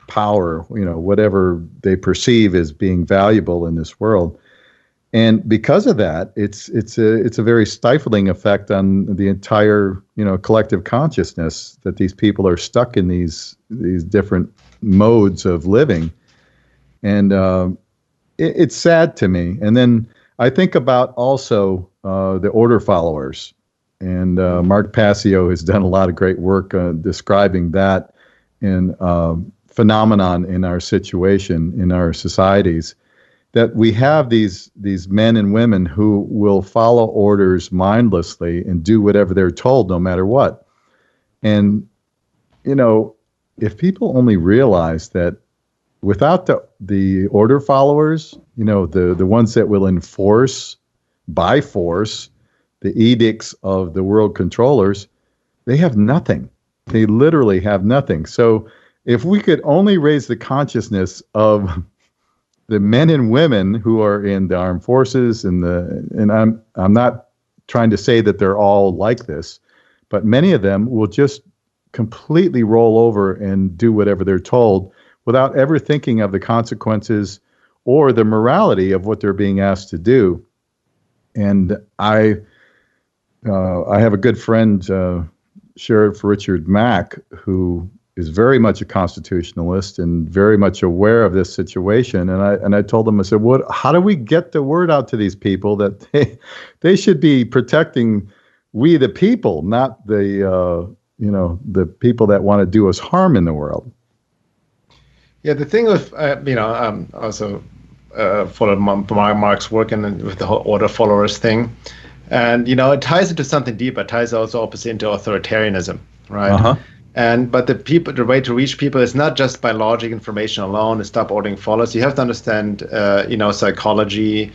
power, whatever they perceive as being valuable in this world. And because of that, it's a very stifling effect on the entire, collective consciousness, that these people are stuck in these different modes of living. And it's sad to me. And then I think about also the order followers. And Mark Passio has done a lot of great work describing that phenomenon in our situation, in our societies, that we have these men and women who will follow orders mindlessly and do whatever they're told, no matter what. And, if people only realize that without the order followers, the ones that will enforce by force the edicts of the world controllers, they have nothing. They literally have nothing. So if we could only raise the consciousness of the men and women who are in the armed forces and I'm not trying to say that they're all like this, but many of them will just completely roll over and do whatever they're told without ever thinking of the consequences or the morality of what they're being asked to do. And I have a good friend, Sheriff Richard Mack, who is very much a constitutionalist and very much aware of this situation. And I told him, I said, how do we get the word out to these people that they should be protecting we the people, not the people that want to do us harm in the world? Yeah, the thing with also followed Mark's work and with the whole order followers thing, and it ties into something deeper. It ties also opposite into authoritarianism, right? Uh-huh. But the way to reach people is not just by logic information alone. And stop ordering follows. You have to understand, psychology,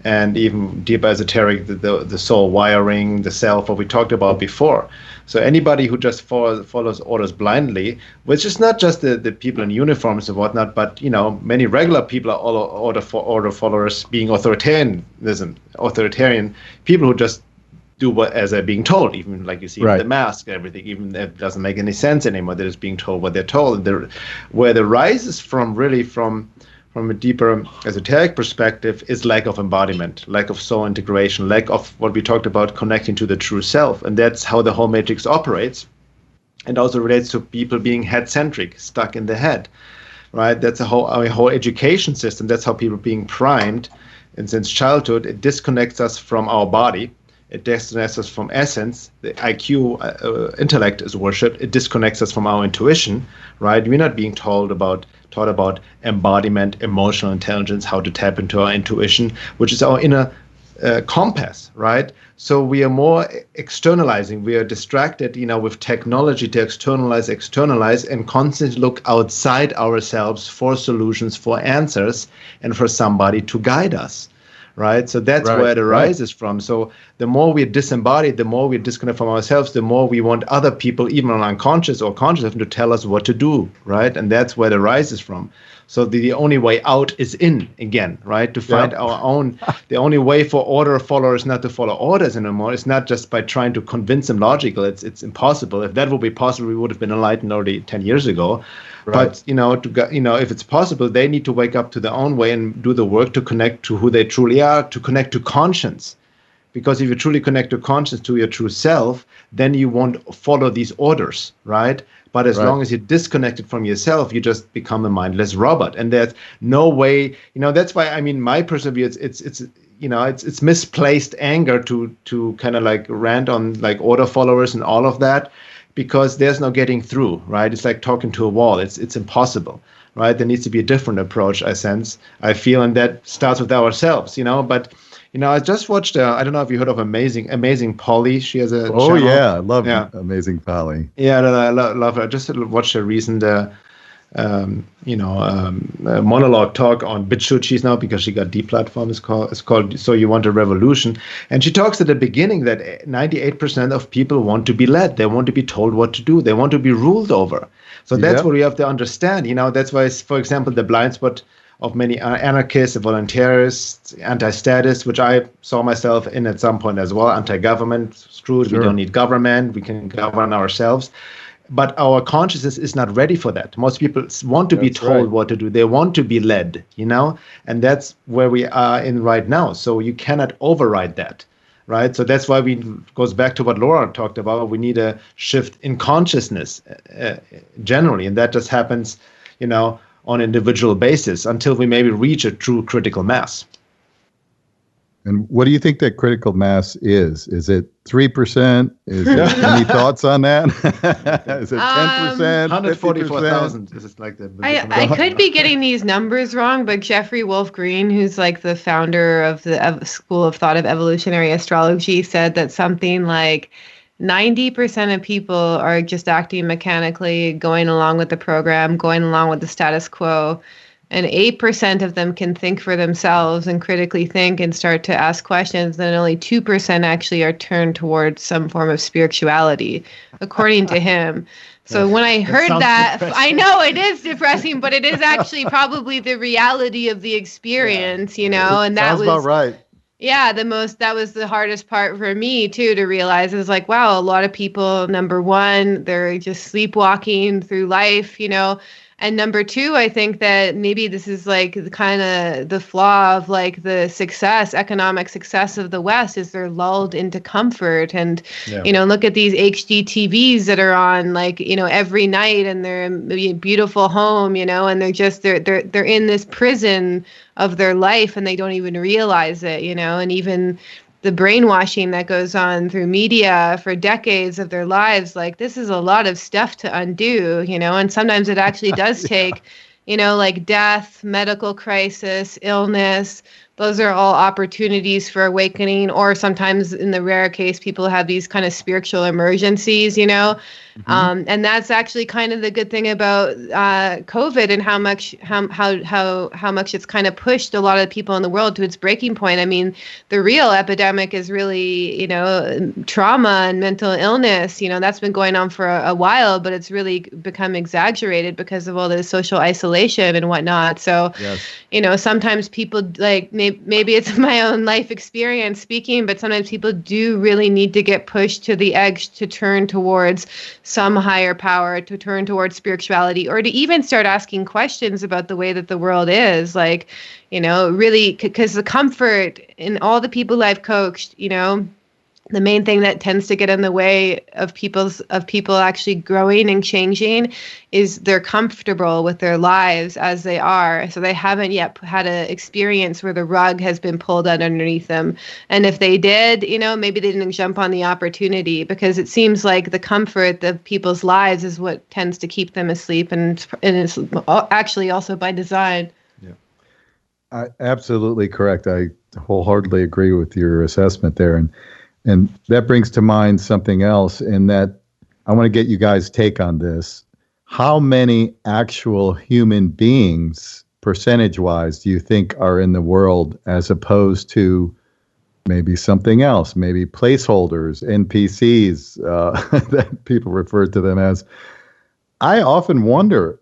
and even deeper esoteric, the soul wiring, the self, what we talked about before. So anybody who just follows orders blindly, which is not just the people in uniforms and whatnot, but many regular people are all order followers, being authoritarian people who just do what as they're being told, even like you see with the mask and everything, even if it doesn't make any sense anymore. They're just being told what they're told. Where the rise is from a deeper esoteric perspective is lack of embodiment, lack of soul integration, lack of what we talked about, connecting to the true self. And that's how the whole matrix operates, and also relates to people being head-centric, stuck in the head, right? That's our whole education system. That's how people are being primed. And since childhood, it disconnects us from our body. It disconnects us from essence. The IQ, intellect is worshipped. It disconnects us from our intuition, right? We're not being taught about embodiment, emotional intelligence, how to tap into our intuition, which is our inner compass, right? So we are more externalizing. We are distracted, with technology to externalize, and constantly look outside ourselves for solutions, for answers, and for somebody to guide us. Right. So that's where the rise is from. So the more we're disembodied, the more we're disconnected from ourselves, the more we want other people, even unconscious or conscious, to tell us what to do. Right. And that's where the rise is from. So the only way out is in again. Right. To find our own. The only way for order followers not to follow orders anymore is not just by trying to convince them logical. It's impossible. If that would be possible, we would have been enlightened already 10 years ago. Right. But if it's possible, they need to wake up to their own way and do the work to connect to who they truly are, to connect to conscience. Because if you truly connect to conscience, to your true self, then you won't follow these orders, right? But as long as you're disconnected from yourself, you just become a mindless robot. And there's no way, that's why, my personal view, it's misplaced anger to kind of like rant on like order followers and all of that. Because there's no getting through, right? It's like talking to a wall. It's impossible, right? There needs to be a different approach, I feel, and that starts with ourselves, But, I just watched, I don't know if you heard of Amazing Polly. She has a channel. Yeah, I love Amazing Polly. Yeah, I love her. I just watched a recent, monologue talk on BitChute. She's now, because she got deplatformed, it's called So You Want a Revolution. And she talks at the beginning that 98% of people want to be led. They want to be told what to do. They want to be ruled over. So that's what we have to understand. That's why, for example, the blind spot of many anarchists, voluntarists, anti-status, which I saw myself in at some point as well, anti-government, screwed, we don't need government, we can govern ourselves. But our consciousness is not ready for that. Most people want to be told what to do. They want to be led, and that's where we are in right now. So you cannot override that, right? So that's why goes back to what Laura talked about. We need a shift in consciousness generally, and that just happens, on an individual basis until we maybe reach a true critical mass. And what do you think that critical mass is? Is it 3%? Is it any thoughts on that? Is it 10%? 144,000. This is like I could be getting these numbers wrong, but Jeffrey Wolf Green, who's like the founder of the School of Thought of Evolutionary Astrology, said that something like 90% of people are just acting mechanically, going along with the program, going along with the status quo. and 8% of them can think for themselves and critically think and start to ask questions, then only 2% actually are turned towards some form of spirituality, according to him. So when I heard that, I know it is depressing, but it is actually probably the reality of the experience, you know, and that Sounds was about right. yeah, that was the hardest part for me too, to realize. It was like, wow, a lot of people, number one, they're just sleepwalking through life, you know. And number two, I think that maybe this is like kind of the flaw of like the economic success of the West, is they're lulled into comfort. And, you know, look at these HD TVs that are on like, you know, every night, and they're in a beautiful home, you know, and they're in this prison of their life, and they don't even realize it, you know. And even the brainwashing that goes on through media for decades of their lives, like this is a lot of stuff to undo, you know. And sometimes it actually does take, you know, like death, medical crisis, illness. Those are all opportunities for awakening, or sometimes in the rare case, people have these kind of spiritual emergencies, you know. And that's actually kind of the good thing about COVID, and how much it's kind of pushed a lot of people in the world to its breaking point. I mean, the real epidemic is really, you know, trauma and mental illness. You know, that's been going on for a while, but it's really become exaggerated because of all the social isolation and whatnot. So, you know, sometimes people like maybe it's my own life experience speaking, but sometimes people do really need to get pushed to the edge to turn towards some higher power, to turn towards spirituality, or to even start asking questions about the way that the world is. Like, you know, really, because the comfort in all the people I've coached, you know, the main thing that tends to get in the way of people actually growing and changing is they're comfortable with their lives as they are. So they haven't yet had an experience where the rug has been pulled out underneath them. And if they did, you know, maybe they didn't jump on the opportunity, because it seems like the comfort of people's lives is what tends to keep them asleep, and it's actually also by design. Absolutely correct. I wholeheartedly agree with your assessment there. And that brings to mind something else, in that I want to get you guys' take on this. How many actual human beings, percentage-wise, do you think are in the world, as opposed to maybe something else, maybe placeholders, NPCs, that people refer to them as? I often wonder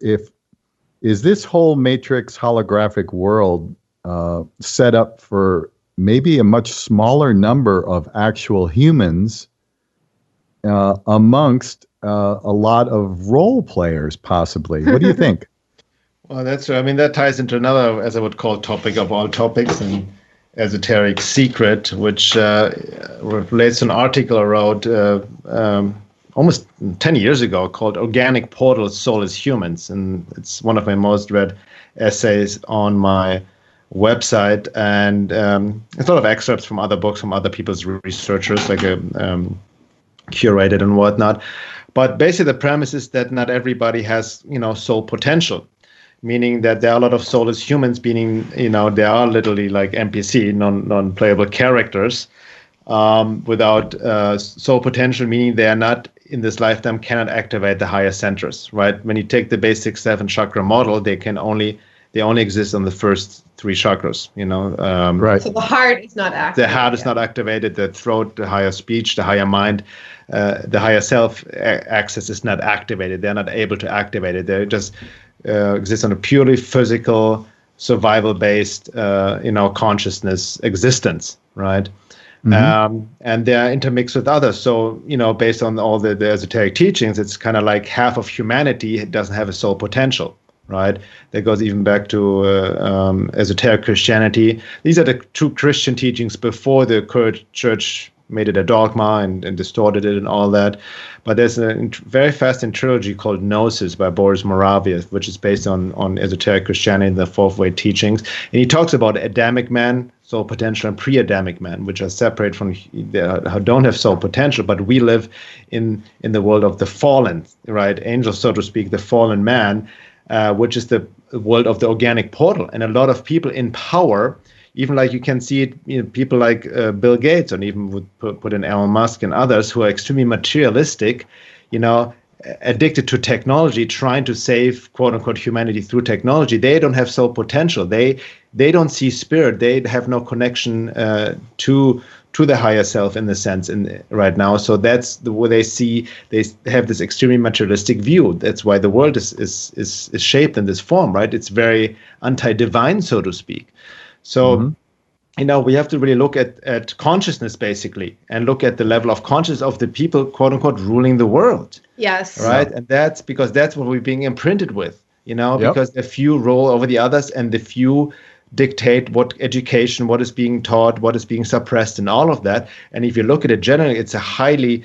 is this whole Matrix holographic world set up for maybe a much smaller number of actual humans amongst a lot of role players, possibly. What do you think? Well, that ties into another, as I would call, topic of all topics, and esoteric secret, which relates to an article I wrote almost 10 years ago called Organic Portals, Soulless Humans. And it's one of my most read essays on my website, and it's a lot of excerpts from other books, from other people's researchers, like curated and whatnot. But basically the premise is that not everybody has, you know, soul potential, meaning that there are a lot of soulless humans, meaning, you know, they are literally like NPC, non-playable characters, without soul potential, meaning they are not, in this lifetime, cannot activate the higher centers, right? When you take the basic 7 chakra model, they only exist on the first 3 chakras, you know. Right. So the heart is not activated. The heart is not activated. The throat, the higher speech, the higher mind, the higher self access is not activated. They're not able to activate it. They just exist on a purely physical, survival-based, consciousness existence, right? And they're intermixed with others. So, you know, based on all the esoteric teachings, it's kind of like half of humanity doesn't have a soul potential, right? That goes even back to esoteric Christianity. These are the true Christian teachings before the church made it a dogma and distorted it and all that. But there's a very fascinating trilogy called Gnosis by Boris Moraviev, which is based on esoteric Christianity and the fourth way teachings. And he talks about Adamic man, soul potential, and pre-Adamic man, which are separate from, don't have soul potential, but we live in the world of the fallen, right? Angels, so to speak, the fallen man, which is the world of the organic portal. And a lot of people in power, even like you can see it, you know, people like Bill Gates, and even would put in Elon Musk and others who are extremely materialistic, you know, addicted to technology, trying to save quote unquote humanity through technology, they don't have soul potential. They don't see spirit. They have no connection to the higher self in the sense right now. So that's the way they see. They have this extremely materialistic view. That's why the world is shaped in this form, right? It's very anti-divine, so to speak. So. We have to really look at consciousness, basically, and look at the level of consciousness of the people, quote unquote, ruling the world. Yes. Right. And that's because that's what we're being imprinted with, because the few rule over the others and the few dictate what education, what is being taught, what is being suppressed, and all of that. And if you look at it generally, it's a highly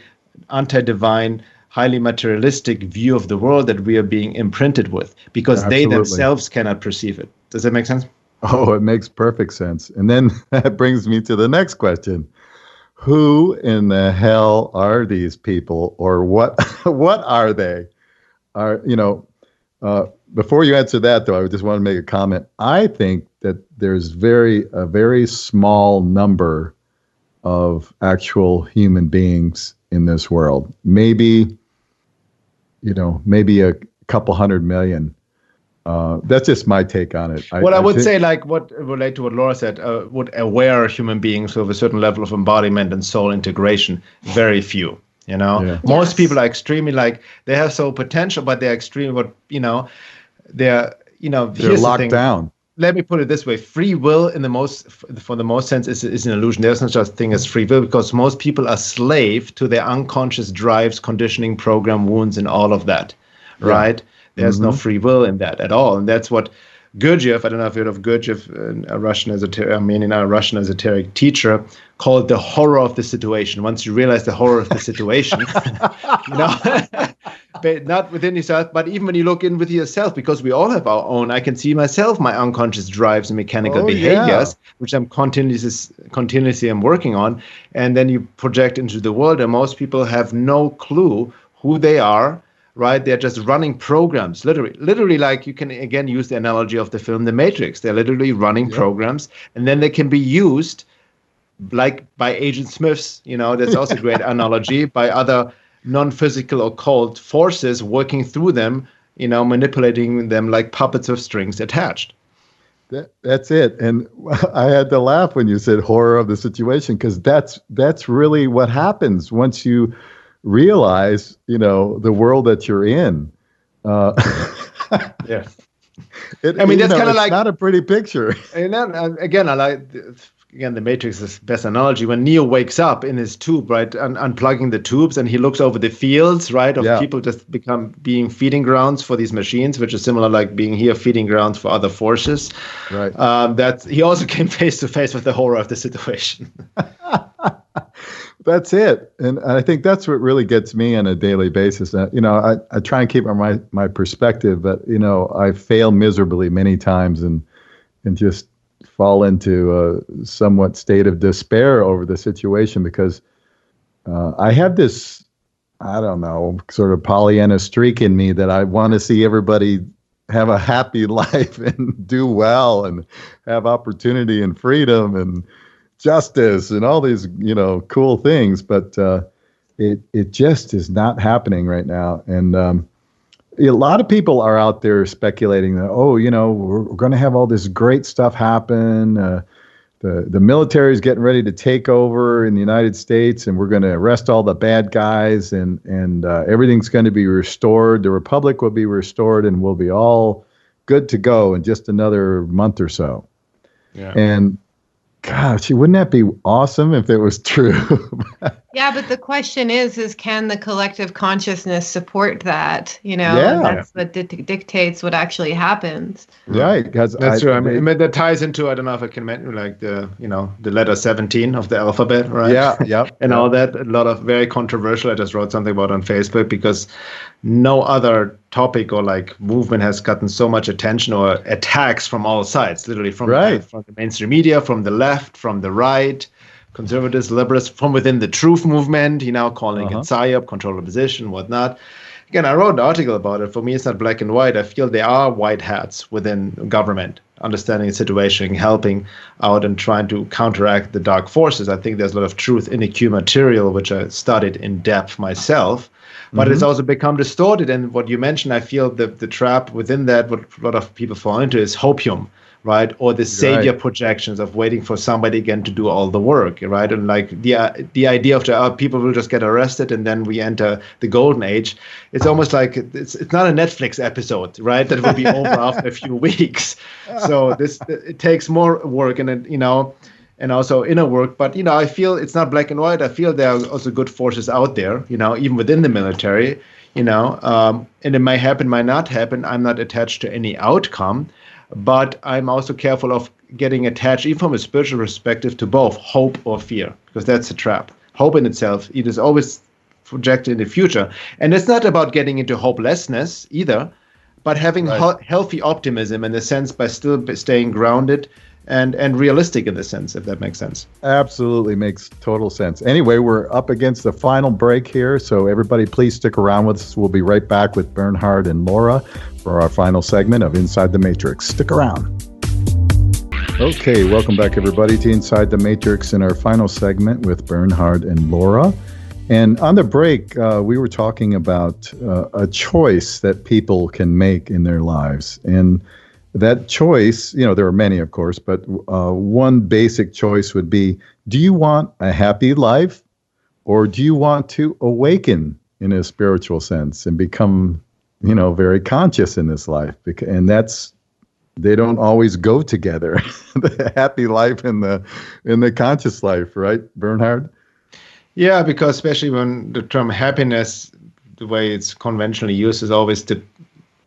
anti-divine, highly materialistic view of the world that we are being imprinted with because they themselves cannot perceive it. Does that make sense? Oh, it makes perfect sense. And then that brings me to the next question. Who in the hell are these people, or what are they? Before you answer that, though, I just want to make a comment. I think that there's a very small number of actual human beings in this world. Maybe a couple 100 million. That's just my take on it. I would say, like, what relate to what Laura said, would aware human beings with a certain level of embodiment and soul integration, very few. Most people are extremely they have soul potential, but they're extremely they're locked down. Let me put it this way: free will, for the most sense, is an illusion. There's no such thing as free will because most people are slave to their unconscious drives, conditioning, program, wounds, and all of that. Right. There's no free will in that at all. And that's what Gurdjieff, I don't know if you heard of Gurdjieff, a Russian esoteric teacher, called the horror of the situation. Once you realize the horror of the situation, but not within yourself, but even when you look in with yourself, because we all have our own. I can see myself, my unconscious drives and mechanical behaviors, which I'm continuously I'm working on. And then you project into the world, and most people have no clue who they are. Right, they're just running programs, literally. Like, you can again use the analogy of the film The Matrix. They're literally running programs, and then they can be used, like by Agent Smiths. That's also a great analogy, by other non-physical occult forces working through them. Manipulating them like puppets with strings attached. That's it. And I had to laugh when you said horror of the situation, because that's really what happens once you realize, the world that you're in. Yeah. That's kind of like not a pretty picture. And then, again, I like The Matrix is the best analogy. When Neo wakes up in his tube, right, unplugging the tubes, and he looks over the fields, right, of people just being feeding grounds for these machines, which is similar like being here feeding grounds for other forces. Right. That he also came face to face with the horror of the situation. That's it. And I think that's what really gets me on a daily basis. I try and keep my perspective, but, I fail miserably many times and just fall into a somewhat state of despair over the situation because I have this, I don't know, sort of Pollyanna streak in me that I want to see everybody have a happy life and do well and have opportunity and freedom and justice and all these, cool things, but it just is not happening right now. And a lot of people are out there speculating that, we're going to have all this great stuff happen. The military is getting ready to take over in the United States, and we're going to arrest all the bad guys, and everything's going to be restored. The republic will be restored, and we'll be all good to go in just another month or so. Yeah. And gosh, wouldn't that be awesome if it was true? Yeah, but the question is can the collective consciousness support that? That's what dictates what actually happens. Right, that's true. I mean, that ties into, I don't know if I can mention, like the letter 17 of the alphabet, right? Yeah. And all that. A lot of very controversial. I just wrote something about on Facebook because no other topic or like movement has gotten so much attention or attacks from all sides, literally from the mainstream media, from the left, from the right, conservatives, liberals, from within the truth movement, calling it PSYOP, control of position, whatnot. Again, I wrote an article about it. For me, it's not black and white. I feel there are white hats within government. understanding the situation, helping out and trying to counteract the dark forces. I think there's a lot of truth in the Q material, which I studied in depth myself. But it's also become distorted. And what you mentioned, I feel the trap within that, what a lot of people fall into, is hopium, right? Or the savior projections of waiting for somebody again to do all the work, right? And like the idea of people will just get arrested and then we enter the golden age. It's almost like it's not a Netflix episode, right? That will be over after a few weeks. So it takes more work and also inner work. But, I feel it's not black and white. I feel there are also good forces out there, even within the military, and it might happen, might not happen. I'm not attached to any outcome, but I'm also careful of getting attached, even from a spiritual perspective, to both hope or fear, because that's a trap. Hope in itself, it is always projected in the future. And it's not about getting into hopelessness either, but having healthy optimism in the sense by still staying grounded and realistic in the sense, if that makes sense. Absolutely makes total sense. Anyway, we're up against the final break here, so everybody please stick around with us. We'll be right back with Bernhard and Laura for our final segment of Inside the Matrix. Stick around. Okay, welcome back everybody to Inside the Matrix in our final segment with Bernhard and Laura. And on the break, we were talking about a choice that people can make in their lives. And that choice, there are many, of course, but one basic choice would be, do you want a happy life or do you want to awaken in a spiritual sense and become, very conscious in this life? And they don't always go together, the happy life and the conscious life, right, Bernhard? Yeah, because especially when the term happiness, the way it's conventionally used, is always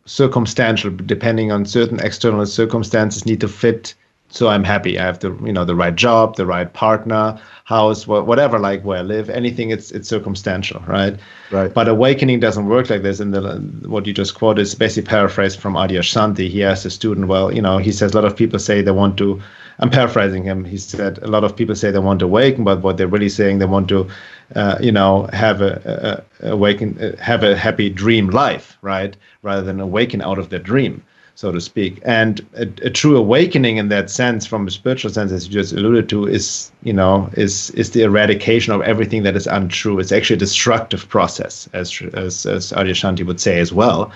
circumstantial, depending on certain external circumstances need to fit. So I'm happy. I have the right job, the right partner, house, whatever, like where I live, anything. It's circumstantial, right? Right. But awakening doesn't work like this. And what you just quoted is basically paraphrased from Adyashanti. He asked a student, he says a lot of people say they want to. I'm paraphrasing him. He said a lot of people say they want to awaken, but what they're really saying, they want to, have have a happy dream life, right? Rather than awaken out of their dream, so to speak. And a true awakening in that sense, from a spiritual sense, as you just alluded to, is the eradication of everything that is untrue. It's actually a destructive process, as Adyashanti would say as well.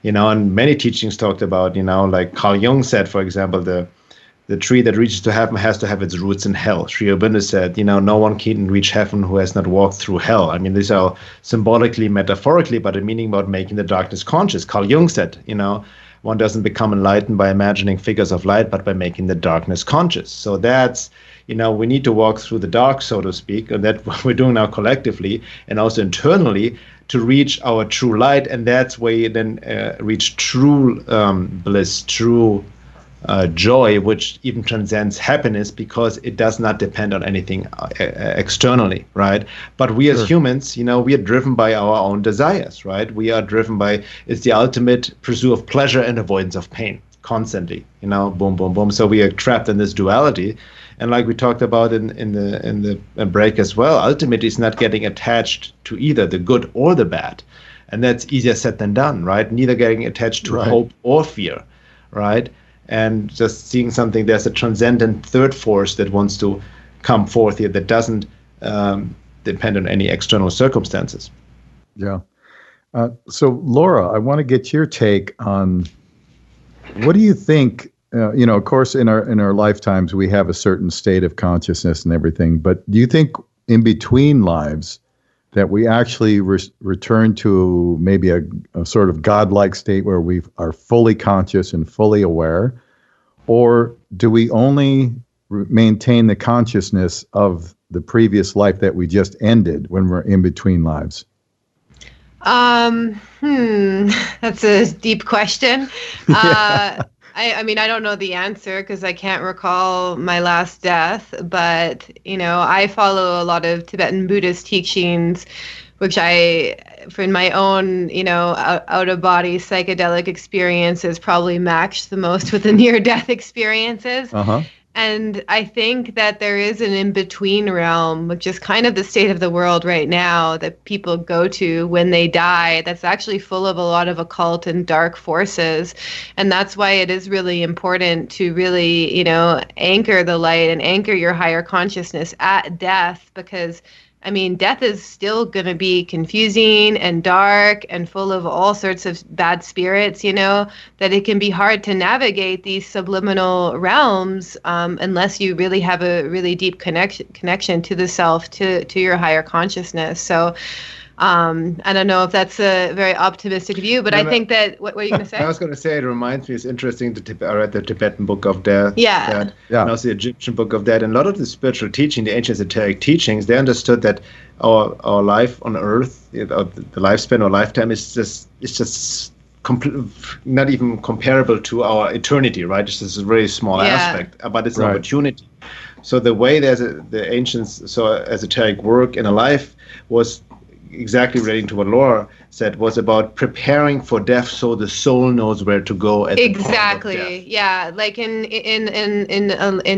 And many teachings talked about, like Carl Jung said, for example, the tree that reaches to heaven has to have its roots in hell. Sri Aurobindo said, no one can reach heaven who has not walked through hell. I mean, these are symbolically, metaphorically, but a meaning about making the darkness conscious. Carl Jung said, one doesn't become enlightened by imagining figures of light, but by making the darkness conscious. So that's, we need to walk through the dark, so to speak, and that's what we're doing now collectively and also internally to reach our true light. And that's where you then reach true bliss, true joy, which even transcends happiness, because it does not depend on anything externally, right? But we as humans, we are driven by our own desires, right? We are driven by, it's the ultimate pursuit of pleasure and avoidance of pain constantly, boom, boom, boom. So we are trapped in this duality. And like we talked about in the break as well, ultimately it's not getting attached to either the good or the bad. And that's easier said than done, right? Neither getting attached to hope or fear, right? And just seeing something, there's a transcendent third force that wants to come forth here that doesn't depend on any external circumstances. Yeah. So, Laura, I want to get your take on what do you think? Of course, in our lifetimes, we have a certain state of consciousness and everything. But do you think in between lives that we actually return to maybe a sort of godlike state where we are fully conscious and fully aware? Or do we only maintain the consciousness of the previous life that we just ended when we're in between lives? That's a deep question. I mean, I don't know the answer because I can't recall my last death, but, I follow a lot of Tibetan Buddhist teachings, which for my own, out-of-body psychedelic experiences probably match the most with the near-death experiences. Uh-huh. And I think that there is an in-between realm, which is kind of the state of the world right now, that people go to when they die, that's actually full of a lot of occult and dark forces. And that's why it is really important to really, anchor the light and anchor your higher consciousness at death, because I mean, death is still going to be confusing and dark and full of all sorts of bad spirits, that it can be hard to navigate these subliminal realms unless you really have a really deep connection to the self, to your higher consciousness. So I don't know if that's a very optimistic view, but I think that, what were you going to say? I was going to say, it reminds me, it's interesting, I read the Tibetan Book of Death. Yeah. And also the Egyptian Book of Death. And a lot of the spiritual teaching, the ancient esoteric teachings, they understood that our life on Earth, the lifespan or lifetime is just not even comparable to our eternity, right? It's just a very small aspect, but it's an opportunity. So the way the ancients saw esoteric work in a life was exactly relating to what Laura said, was about preparing for death so the soul knows where to go at the point of death. Yeah, like in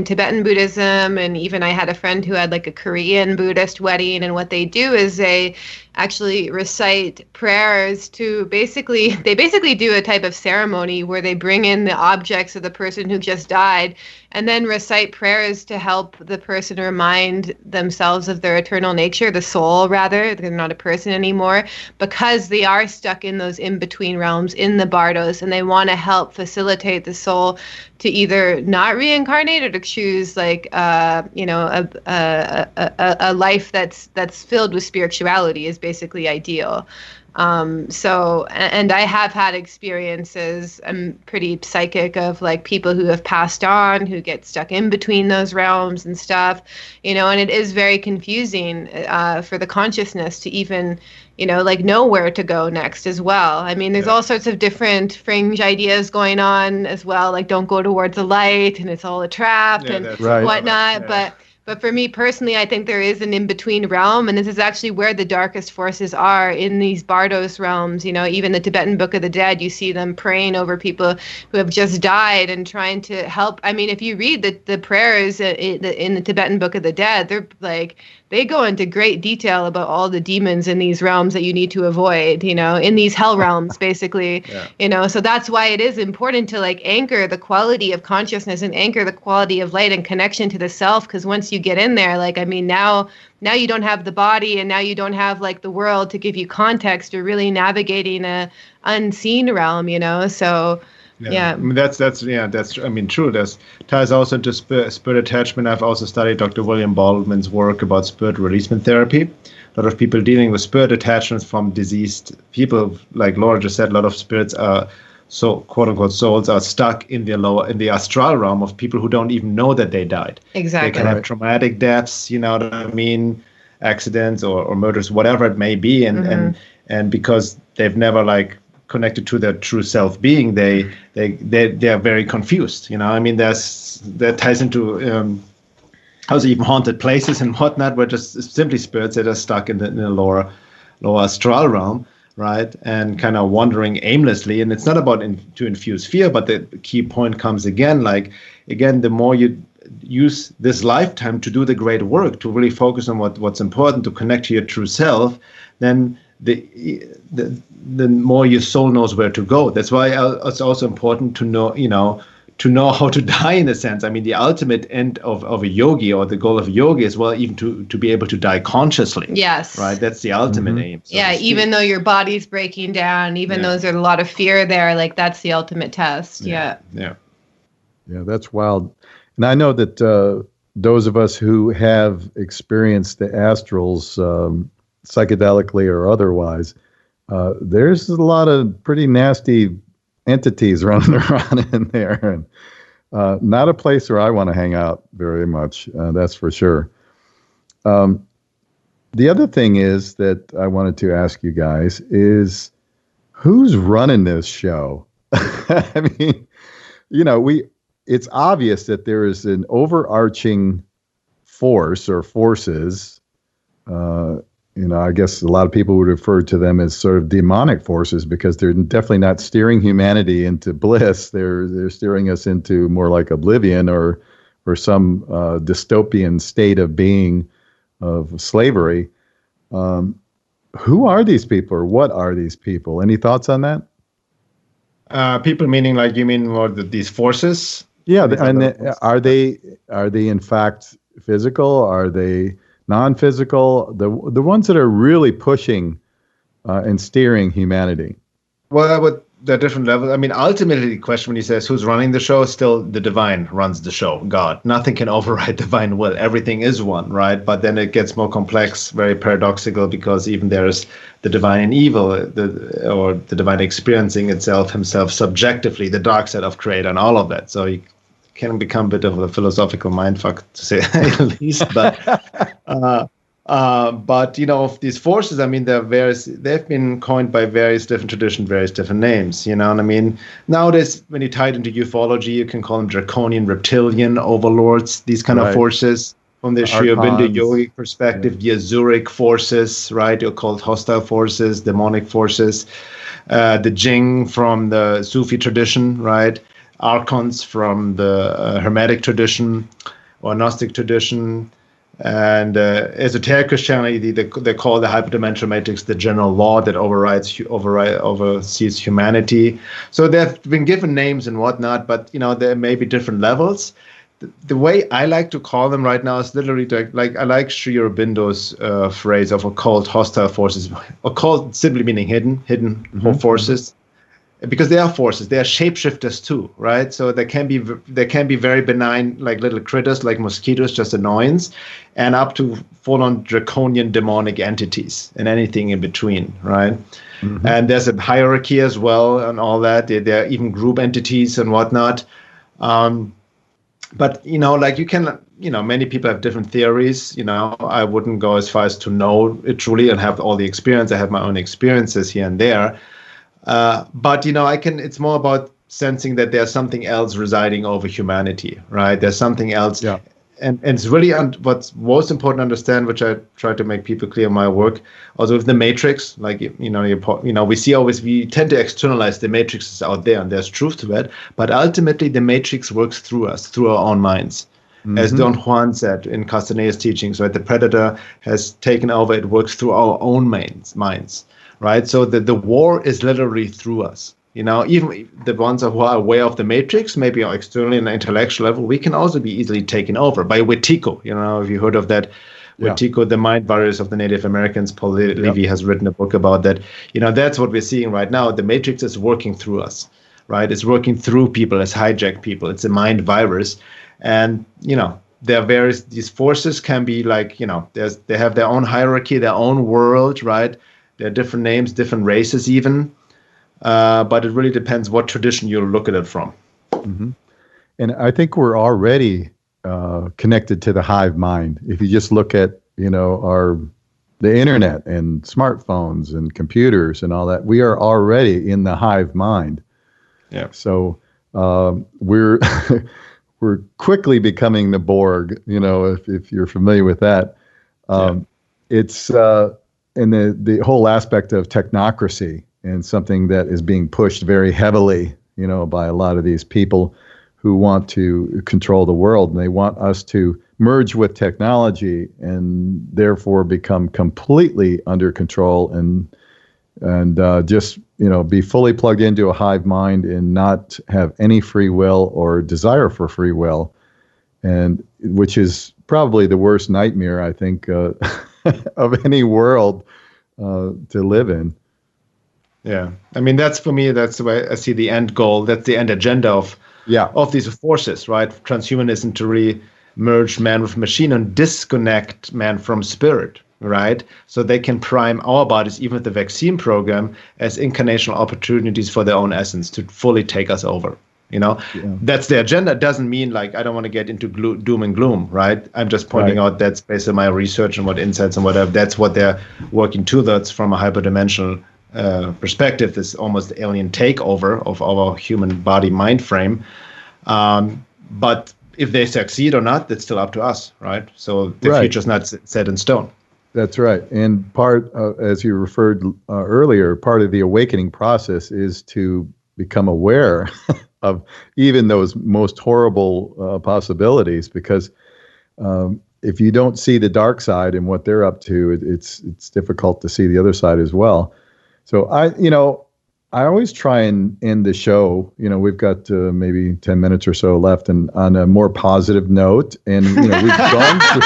Tibetan Buddhism, and even I had a friend who had like a Korean Buddhist wedding, and what they do is they actually recite prayers to they basically do a type of ceremony where they bring in the objects of the person who just died and then recite prayers to help the person remind themselves of their eternal nature, the soul rather. They're not a person anymore, because they are stuck in those in-between realms in the bardos, and they want to help facilitate the soul to either not reincarnate or to choose like a life that's filled with spirituality is basically ideal. And I have had experiences, I'm pretty psychic, of like people who have passed on, who get stuck in between those realms and stuff, and it is very confusing for the consciousness to even, know where to go next as well. I mean, there's all sorts of different fringe ideas going on as well, like don't go towards the light and it's all a trap and whatnot. Yeah. But for me personally, I think there is an in-between realm, and this is actually where the darkest forces are, in these bardos realms. Even the Tibetan Book of the Dead, you see them praying over people who have just died and trying to help. I mean, if you read the prayers in the Tibetan Book of the Dead, they're like, they go into great detail about all the demons in these realms that you need to avoid, in these hell realms, basically, so that's why it is important to like anchor the quality of consciousness and anchor the quality of light and connection to the self. Because once you get in there, like, I mean, now you don't have the body, and now you don't have like the world to give you context. You're really navigating a unseen realm, so. Yeah. I mean, that's I mean, true. That ties also into spirit attachment. I've also studied Dr. William Baldwin's work about spirit releasement therapy. A lot of people dealing with spirit attachments from deceased people, like Laura just said, a lot of spirits are, so quote unquote souls, are stuck in the astral realm of people who don't even know that they died. Exactly. They can have traumatic deaths, you know what I mean, accidents or murders, whatever it may be, and because they've never like connected to their true self being, they are very confused. I mean, that ties into also even haunted places and whatnot, where just simply spirits that are stuck in the lower astral realm, right, and kind of wandering aimlessly. And it's not about to infuse fear, but the key point comes again, the more you use this lifetime to do the great work, to really focus on what's important, to connect to your true self, then the more your soul knows where to go. That's why it's also important to know how to die, in a sense. I mean, the ultimate end of a yogi, or the goal of a yogi, is even to be able to die consciously. Yes. Right. That's the ultimate aim. So even though your body's breaking down, even though there's a lot of fear there, like that's the ultimate test. Yeah. That's wild. And I know that those of us who have experienced the astrals, psychedelically or otherwise, there's a lot of pretty nasty entities running around in there, and not a place where I want to hang out very much. That's for sure. The other thing is that I wanted to ask you guys is, who's running this show? I mean, it's obvious that there is an overarching force or forces. I guess a lot of people would refer to them as sort of demonic forces, because they're definitely not steering humanity into bliss. They're steering us into more like oblivion or or some dystopian state of being of slavery. Who are these people, or what are these people? Any thoughts on that? People meaning like you mean what these forces? Yeah, are they in fact physical? Are they non-physical? The ones that are really pushing and steering humanity. Well, but there are different levels. I mean, ultimately, the question when he says who's running the show, still the divine runs the show, God. Nothing can override divine will. Everything is one, right? But then it gets more complex, very paradoxical, because even there's the divine and evil, or the divine experiencing itself, himself subjectively, the dark side of creator and all of that. So you can become a bit of a philosophical mindfuck, to say the least. But you know, of these forces, I mean, they've been coined by various different traditions, various different names, you know what I mean? Nowadays, when you tie it into ufology, you can call them draconian, reptilian overlords, these kind of forces. From the Shiobindu yogic perspective, the Azuric forces, right? You're called hostile forces, demonic forces. The Jing from the Sufi tradition, right? Archons from the Hermetic tradition or Gnostic tradition. And esoteric Christianity, they call the hyperdimensional matrix the general law that oversees humanity. So they've been given names and whatnot, but you know, there may be different levels. The way I like to call them right now is literally like I like Sri Aurobindo's phrase of occult hostile forces. Occult simply meaning hidden forces. Because they are forces, they are shapeshifters too, right? So they can be very benign, like little critters, like mosquitoes, just annoyance, and up to full-on draconian demonic entities and anything in between, right? Mm-hmm. And there's a hierarchy as well and all that. There are even group entities and whatnot. But you know, like many people have different theories. You know, I wouldn't go as far as to know it truly and have all the experience. I have my own experiences here and there. But, you know, it's more about sensing that there's something else residing over humanity, right? There's something else. Yeah. And it's really what's most important to understand, which I try to make people clear in my work, also with the matrix, like, we tend to externalize the matrix is out there and there's truth to that. But ultimately, the matrix works through us, through our own minds. Mm-hmm. As Don Juan said in Castaneda's teachings, right? The predator has taken over. It works through our own minds. Right, so the war is literally through us. You know, even the ones who are aware of the matrix, maybe externally on an intellectual level, we can also be easily taken over by Wetiko. You know, if you heard of that, Wetiko, the mind virus of the Native Americans. Paul Levy has written a book about that. You know, that's what we're seeing right now. The matrix is working through us, right? It's working through people, it's hijacked people. It's a mind virus, and you know, these forces can be like, you know, they have their own hierarchy, their own world, right? There are different names, different races even, but it really depends what tradition you look at it from. Mm-hmm. And I think we're already connected to the hive mind. If you just look at, you know, the internet and smartphones and computers and all that, we are already in the hive mind. Yeah. So we're we're quickly becoming the Borg. You know, if you're familiar with that, it's. And the whole aspect of technocracy, and something that is being pushed very heavily, you know, by a lot of these people who want to control the world, and they want us to merge with technology and therefore become completely under control and just, you know, be fully plugged into a hive mind and not have any free will or desire for free will, and which is probably the worst nightmare, I think, of any world to live in. Yeah, I mean, that's the way I see the end goal. That's the end agenda of these forces, right? Transhumanism to re-merge man with machine and disconnect man from spirit, right? So they can prime our bodies, even with the vaccine program, as incarnational opportunities for their own essence to fully take us over. You know, that's the agenda. It doesn't mean like I don't want to get into doom and gloom, right? I'm just pointing out that's based on my research and what insights and whatever. That's what they're working towards from a hyperdimensional perspective, this almost alien takeover of our human body mind frame. But if they succeed or not, that's still up to us, right? So the future's not set in stone. That's right. And part, as you referred earlier, part of the awakening process is to become aware of even those most horrible possibilities, because if you don't see the dark side and what they're up to, it's difficult to see the other side as well. So I always try and end the show. We've got maybe 10 minutes or so left, and on a more positive note. And we've gone through,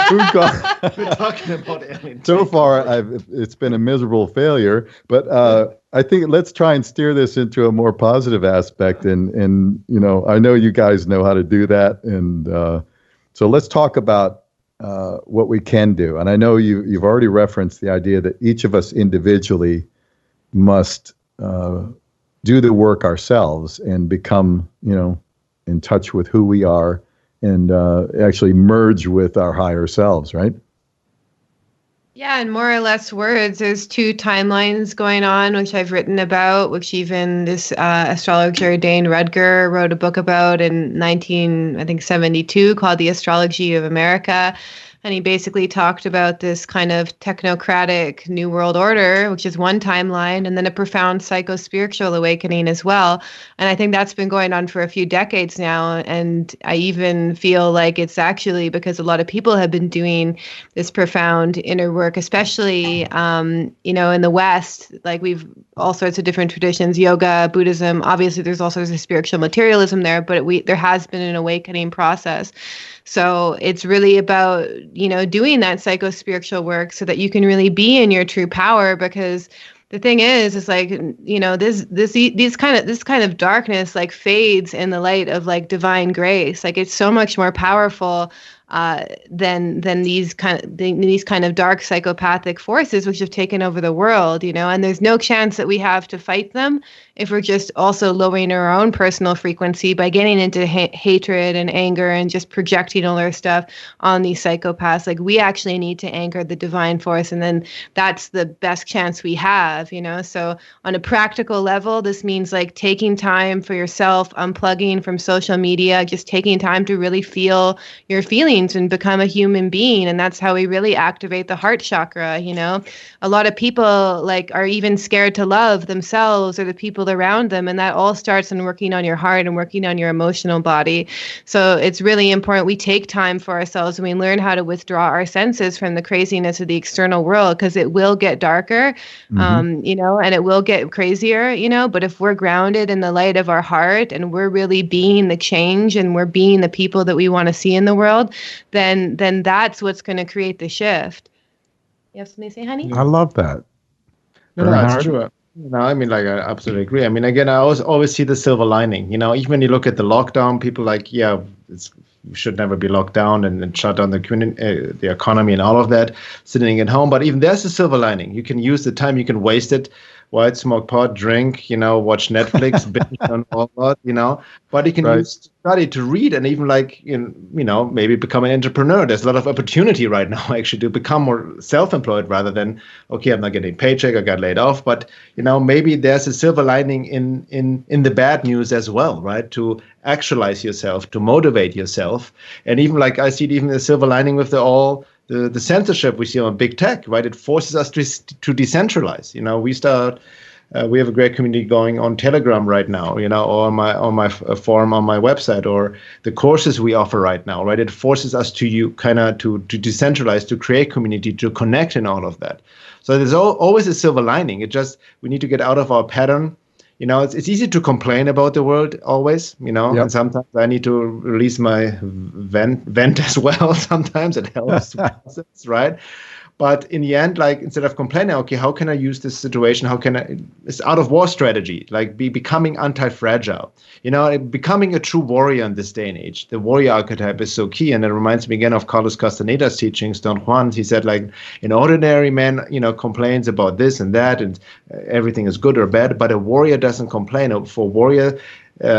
We're talking about aliens. So far, it's been a miserable failure. But I think let's try and steer this into a more positive aspect. And I know you guys know how to do that. And so let's talk about what we can do. And I know you've already referenced the idea that each of us individually must do the work ourselves and become, in touch with who we are and actually merge with our higher selves, right? Yeah, in more or less words, there's two timelines going on, which I've written about, which even this astrologer Dane Rudger wrote a book about in 1972 called The Astrology of America. And he basically talked about this kind of technocratic New World Order, which is one timeline, and then a profound psycho-spiritual awakening as well. And I think that's been going on for a few decades now. And I even feel like it's actually because a lot of people have been doing this profound inner work, especially, in the West. Like we've all sorts of different traditions, yoga, Buddhism. Obviously, there's all sorts of spiritual materialism there, but there has been an awakening process. So it's really about, doing that psycho-spiritual work so that you can really be in your true power. Because the thing is like, this kind of darkness like fades in the light of like divine grace. Like it's so much more powerful than these kind of dark psychopathic forces which have taken over the world, and there's no chance that we have to fight them if we're just also lowering our own personal frequency by getting into hatred and anger and just projecting all our stuff on these psychopaths. Like we actually need to anchor the divine force, and then that's the best chance we have, So on a practical level, this means like taking time for yourself, unplugging from social media, just taking time to really feel your feelings and become a human being. And that's how we really activate the heart chakra. A lot of people like are even scared to love themselves or the people around them. And that all starts in working on your heart and working on your emotional body. So it's really important we take time for ourselves and we learn how to withdraw our senses from the craziness of the external world, because it will get darker, and it will get crazier, but if we're grounded in the light of our heart and we're really being the change and we're being the people that we want to see in the world, then that's what's going to create the shift. You have something to say, honey? I love that. No, that's true. I absolutely agree. Again, I always see the silver lining. Even when you look at the lockdown, people we should never be locked down and shut down the economy and all of that, sitting at home. But even there's a silver lining. You can use the time, you can waste it, smoke pot, drink, watch Netflix, binge on all that, but you can use to study, to read, and even maybe become an entrepreneur. There's a lot of opportunity right now actually to become more self-employed rather than, okay, I'm not getting a paycheck, I got laid off. But, maybe there's a silver lining in the bad news as well, right? To actualize yourself, to motivate yourself. And even I see even a silver lining with the censorship we see on big tech, right? It forces us to decentralize. We have a great community going on Telegram right now, or on my forum on my website, or the courses we offer right now, right? It forces us to decentralize, to create community, to connect and all of that. So there's always a silver lining. We need to get out of our pattern. It's easy to complain about the world always, yep. And sometimes I need to release my vent as well. Sometimes it helps, right? But in the end, instead of complaining, okay, how can I use this situation? It's out of war strategy, becoming anti-fragile, becoming a true warrior in this day and age. The warrior archetype is so key. And it reminds me again of Carlos Castaneda's teachings, Don Juan. He said, an ordinary man, complains about this and that, and everything is good or bad, but a warrior doesn't complain. For a warrior,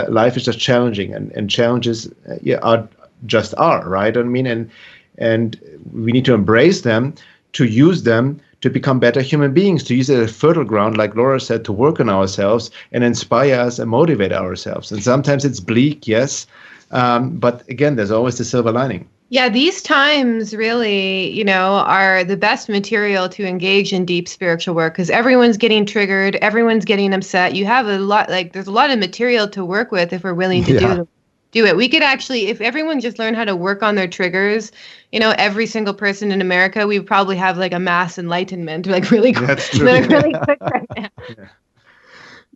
life is just challenging, and challenges are, right? And we need to embrace them, to use them to become better human beings, to use it as fertile ground, like Laura said, to work on ourselves and inspire us and motivate ourselves. And sometimes it's bleak, yes, but again, there's always the silver lining. Yeah, these times really, are the best material to engage in deep spiritual work because everyone's getting triggered, everyone's getting upset. You have there's a lot of material to work with if we're willing to do it. We could actually, if everyone just learned how to work on their triggers, every single person in America, we would probably have like a mass enlightenment, like really quick. That's true. Really quick right now.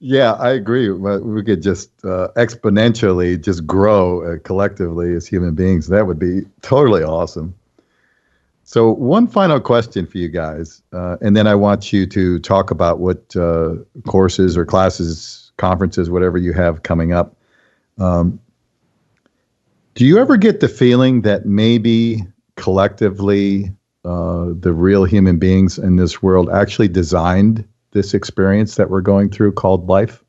Yeah, I agree. We could just exponentially just grow collectively as human beings. That would be totally awesome. So one final question for you guys, and then I want you to talk about what courses or classes, conferences, whatever you have coming up. Do you ever get the feeling that maybe collectively the real human beings in this world actually designed this experience that we're going through called life?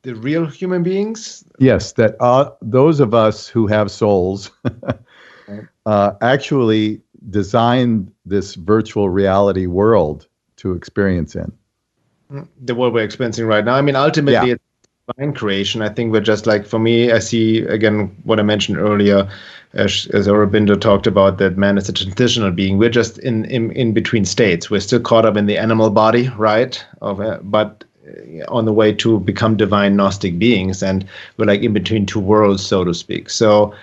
The real human beings? Yes, that those of us who have souls actually designed this virtual reality world to experience in. The world we're experiencing right now. I mean, ultimately, it's divine creation. I think we're just like, for me, I see, again, what I mentioned earlier, as Aurobindo talked about, that man is a transitional being. We're just in between states. We're still caught up in the animal body, right? But on the way to become divine Gnostic beings. And we're like in between two worlds, so to speak. So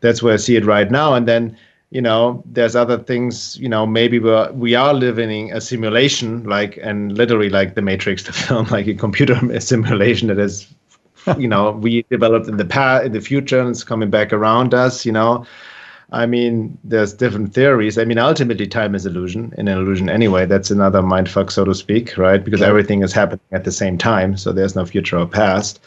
that's where I see it right now. And then, there's other things, maybe we are living a simulation, and literally like the Matrix, the film, like a computer simulation that is, we developed in the future, and it's coming back around us, I mean, there's different theories. I mean, ultimately, time is an illusion anyway. That's another mindfuck, so to speak, right? Because everything is happening at the same time, so there's no future or past.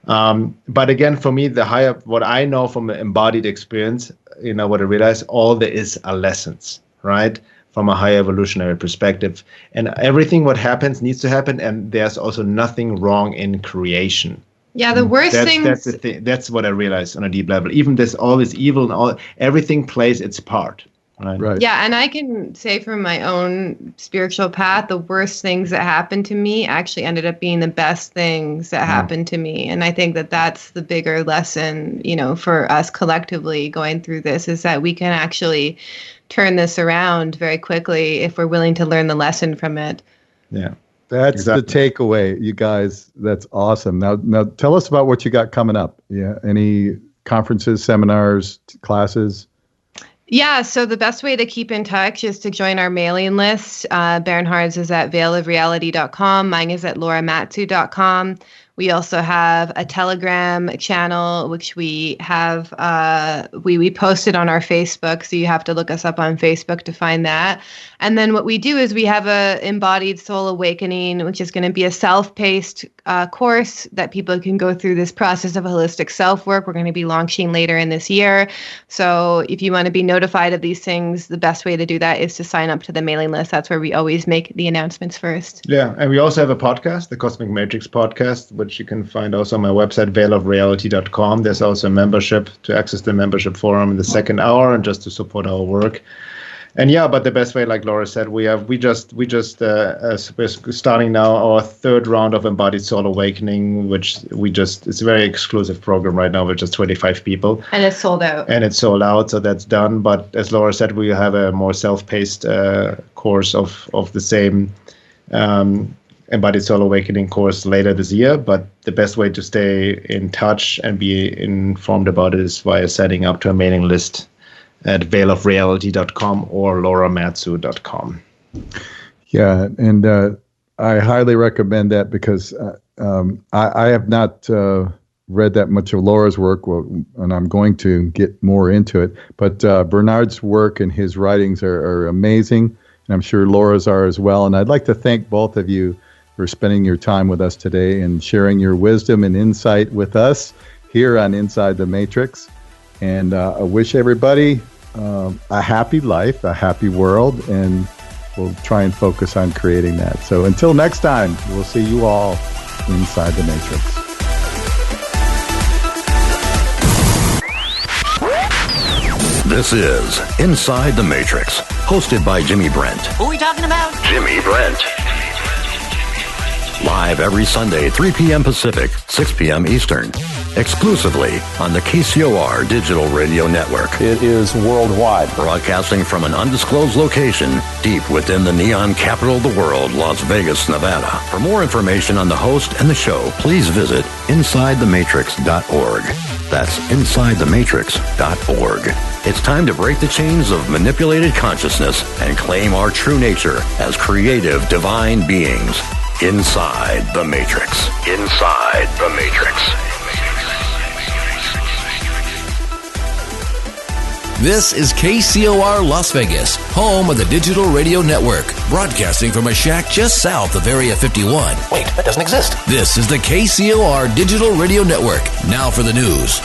But again, for me, what I know from an embodied experience, what I realize, all there is are lessons, right? From a higher evolutionary perspective. And everything what happens needs to happen, and there's also nothing wrong in creation. Yeah, the worst things. That's the thing. That's what I realized on a deep level. Even all this evil and everything plays its part. Right. Yeah, and I can say from my own spiritual path, the worst things that happened to me actually ended up being the best things that happened to me. And I think that that's the bigger lesson, for us collectively going through this, is that we can actually turn this around very quickly if we're willing to learn the lesson from it. Yeah. That's the takeaway, you guys. That's awesome. Now tell us about what you got coming up. Yeah. Any conferences, seminars, classes? Yeah, so the best way to keep in touch is to join our mailing list. Bernhard's is at veilofreality.com. Mine is at lauramatsu.com. We also have a Telegram channel, which we have, we posted on our Facebook. So you have to look us up on Facebook to find that. And then what we do is we have a Embodied Soul Awakening, which is going to be a self-paced course that people can go through this process of holistic self-work. We're going to be launching later in this year. So if you want to be notified of these things, the best way to do that is to sign up to the mailing list. That's where we always make the announcements first. Yeah, and we also have a podcast, the Cosmic Matrix podcast, which you can find also on my website, veilofreality.com. There's also a membership to access the membership forum in the second hour and just to support our work. And yeah, but the best way, like Laura said, we're starting now our third round of Embodied Soul Awakening, which it's a very exclusive program right now with just 25 people. And it's sold out. So that's done. But as Laura said, we have a more self-paced course of the same Embodied Soul Awakening course later this year. But the best way to stay in touch and be informed about it is via setting up to a mailing list at veilofreality.com or lauramatsu.com. Yeah, and I highly recommend that because I have not read that much of Laura's work, and I'm going to get more into it. But Bernhard's work and his writings are amazing, and I'm sure Laura's are as well. And I'd like to thank both of you for spending your time with us today and sharing your wisdom and insight with us here on Inside the Matrix. And I wish everybody a happy life, a happy world, and we'll try and focus on creating that. So until next time, we'll see you all inside the Matrix. This is Inside the Matrix, hosted by Jimmy Brent. Who are we talking about? Jimmy Brent. Live every Sunday, 3 p.m. Pacific, 6 p.m. Eastern. exclusively on the KCOR Digital Radio Network. It is worldwide. Broadcasting from an undisclosed location deep within the neon capital of the world, Las Vegas, Nevada. For more information on the host and the show, please visit InsideTheMatrix.org. That's InsideTheMatrix.org. It's time to break the chains of manipulated consciousness and claim our true nature as creative divine beings. Inside the Matrix. Inside the Matrix. This is KCOR Las Vegas, home of the Digital Radio Network, broadcasting from a shack just south of Area 51. Wait, that doesn't exist. This is the KCOR Digital Radio Network. Now for the news.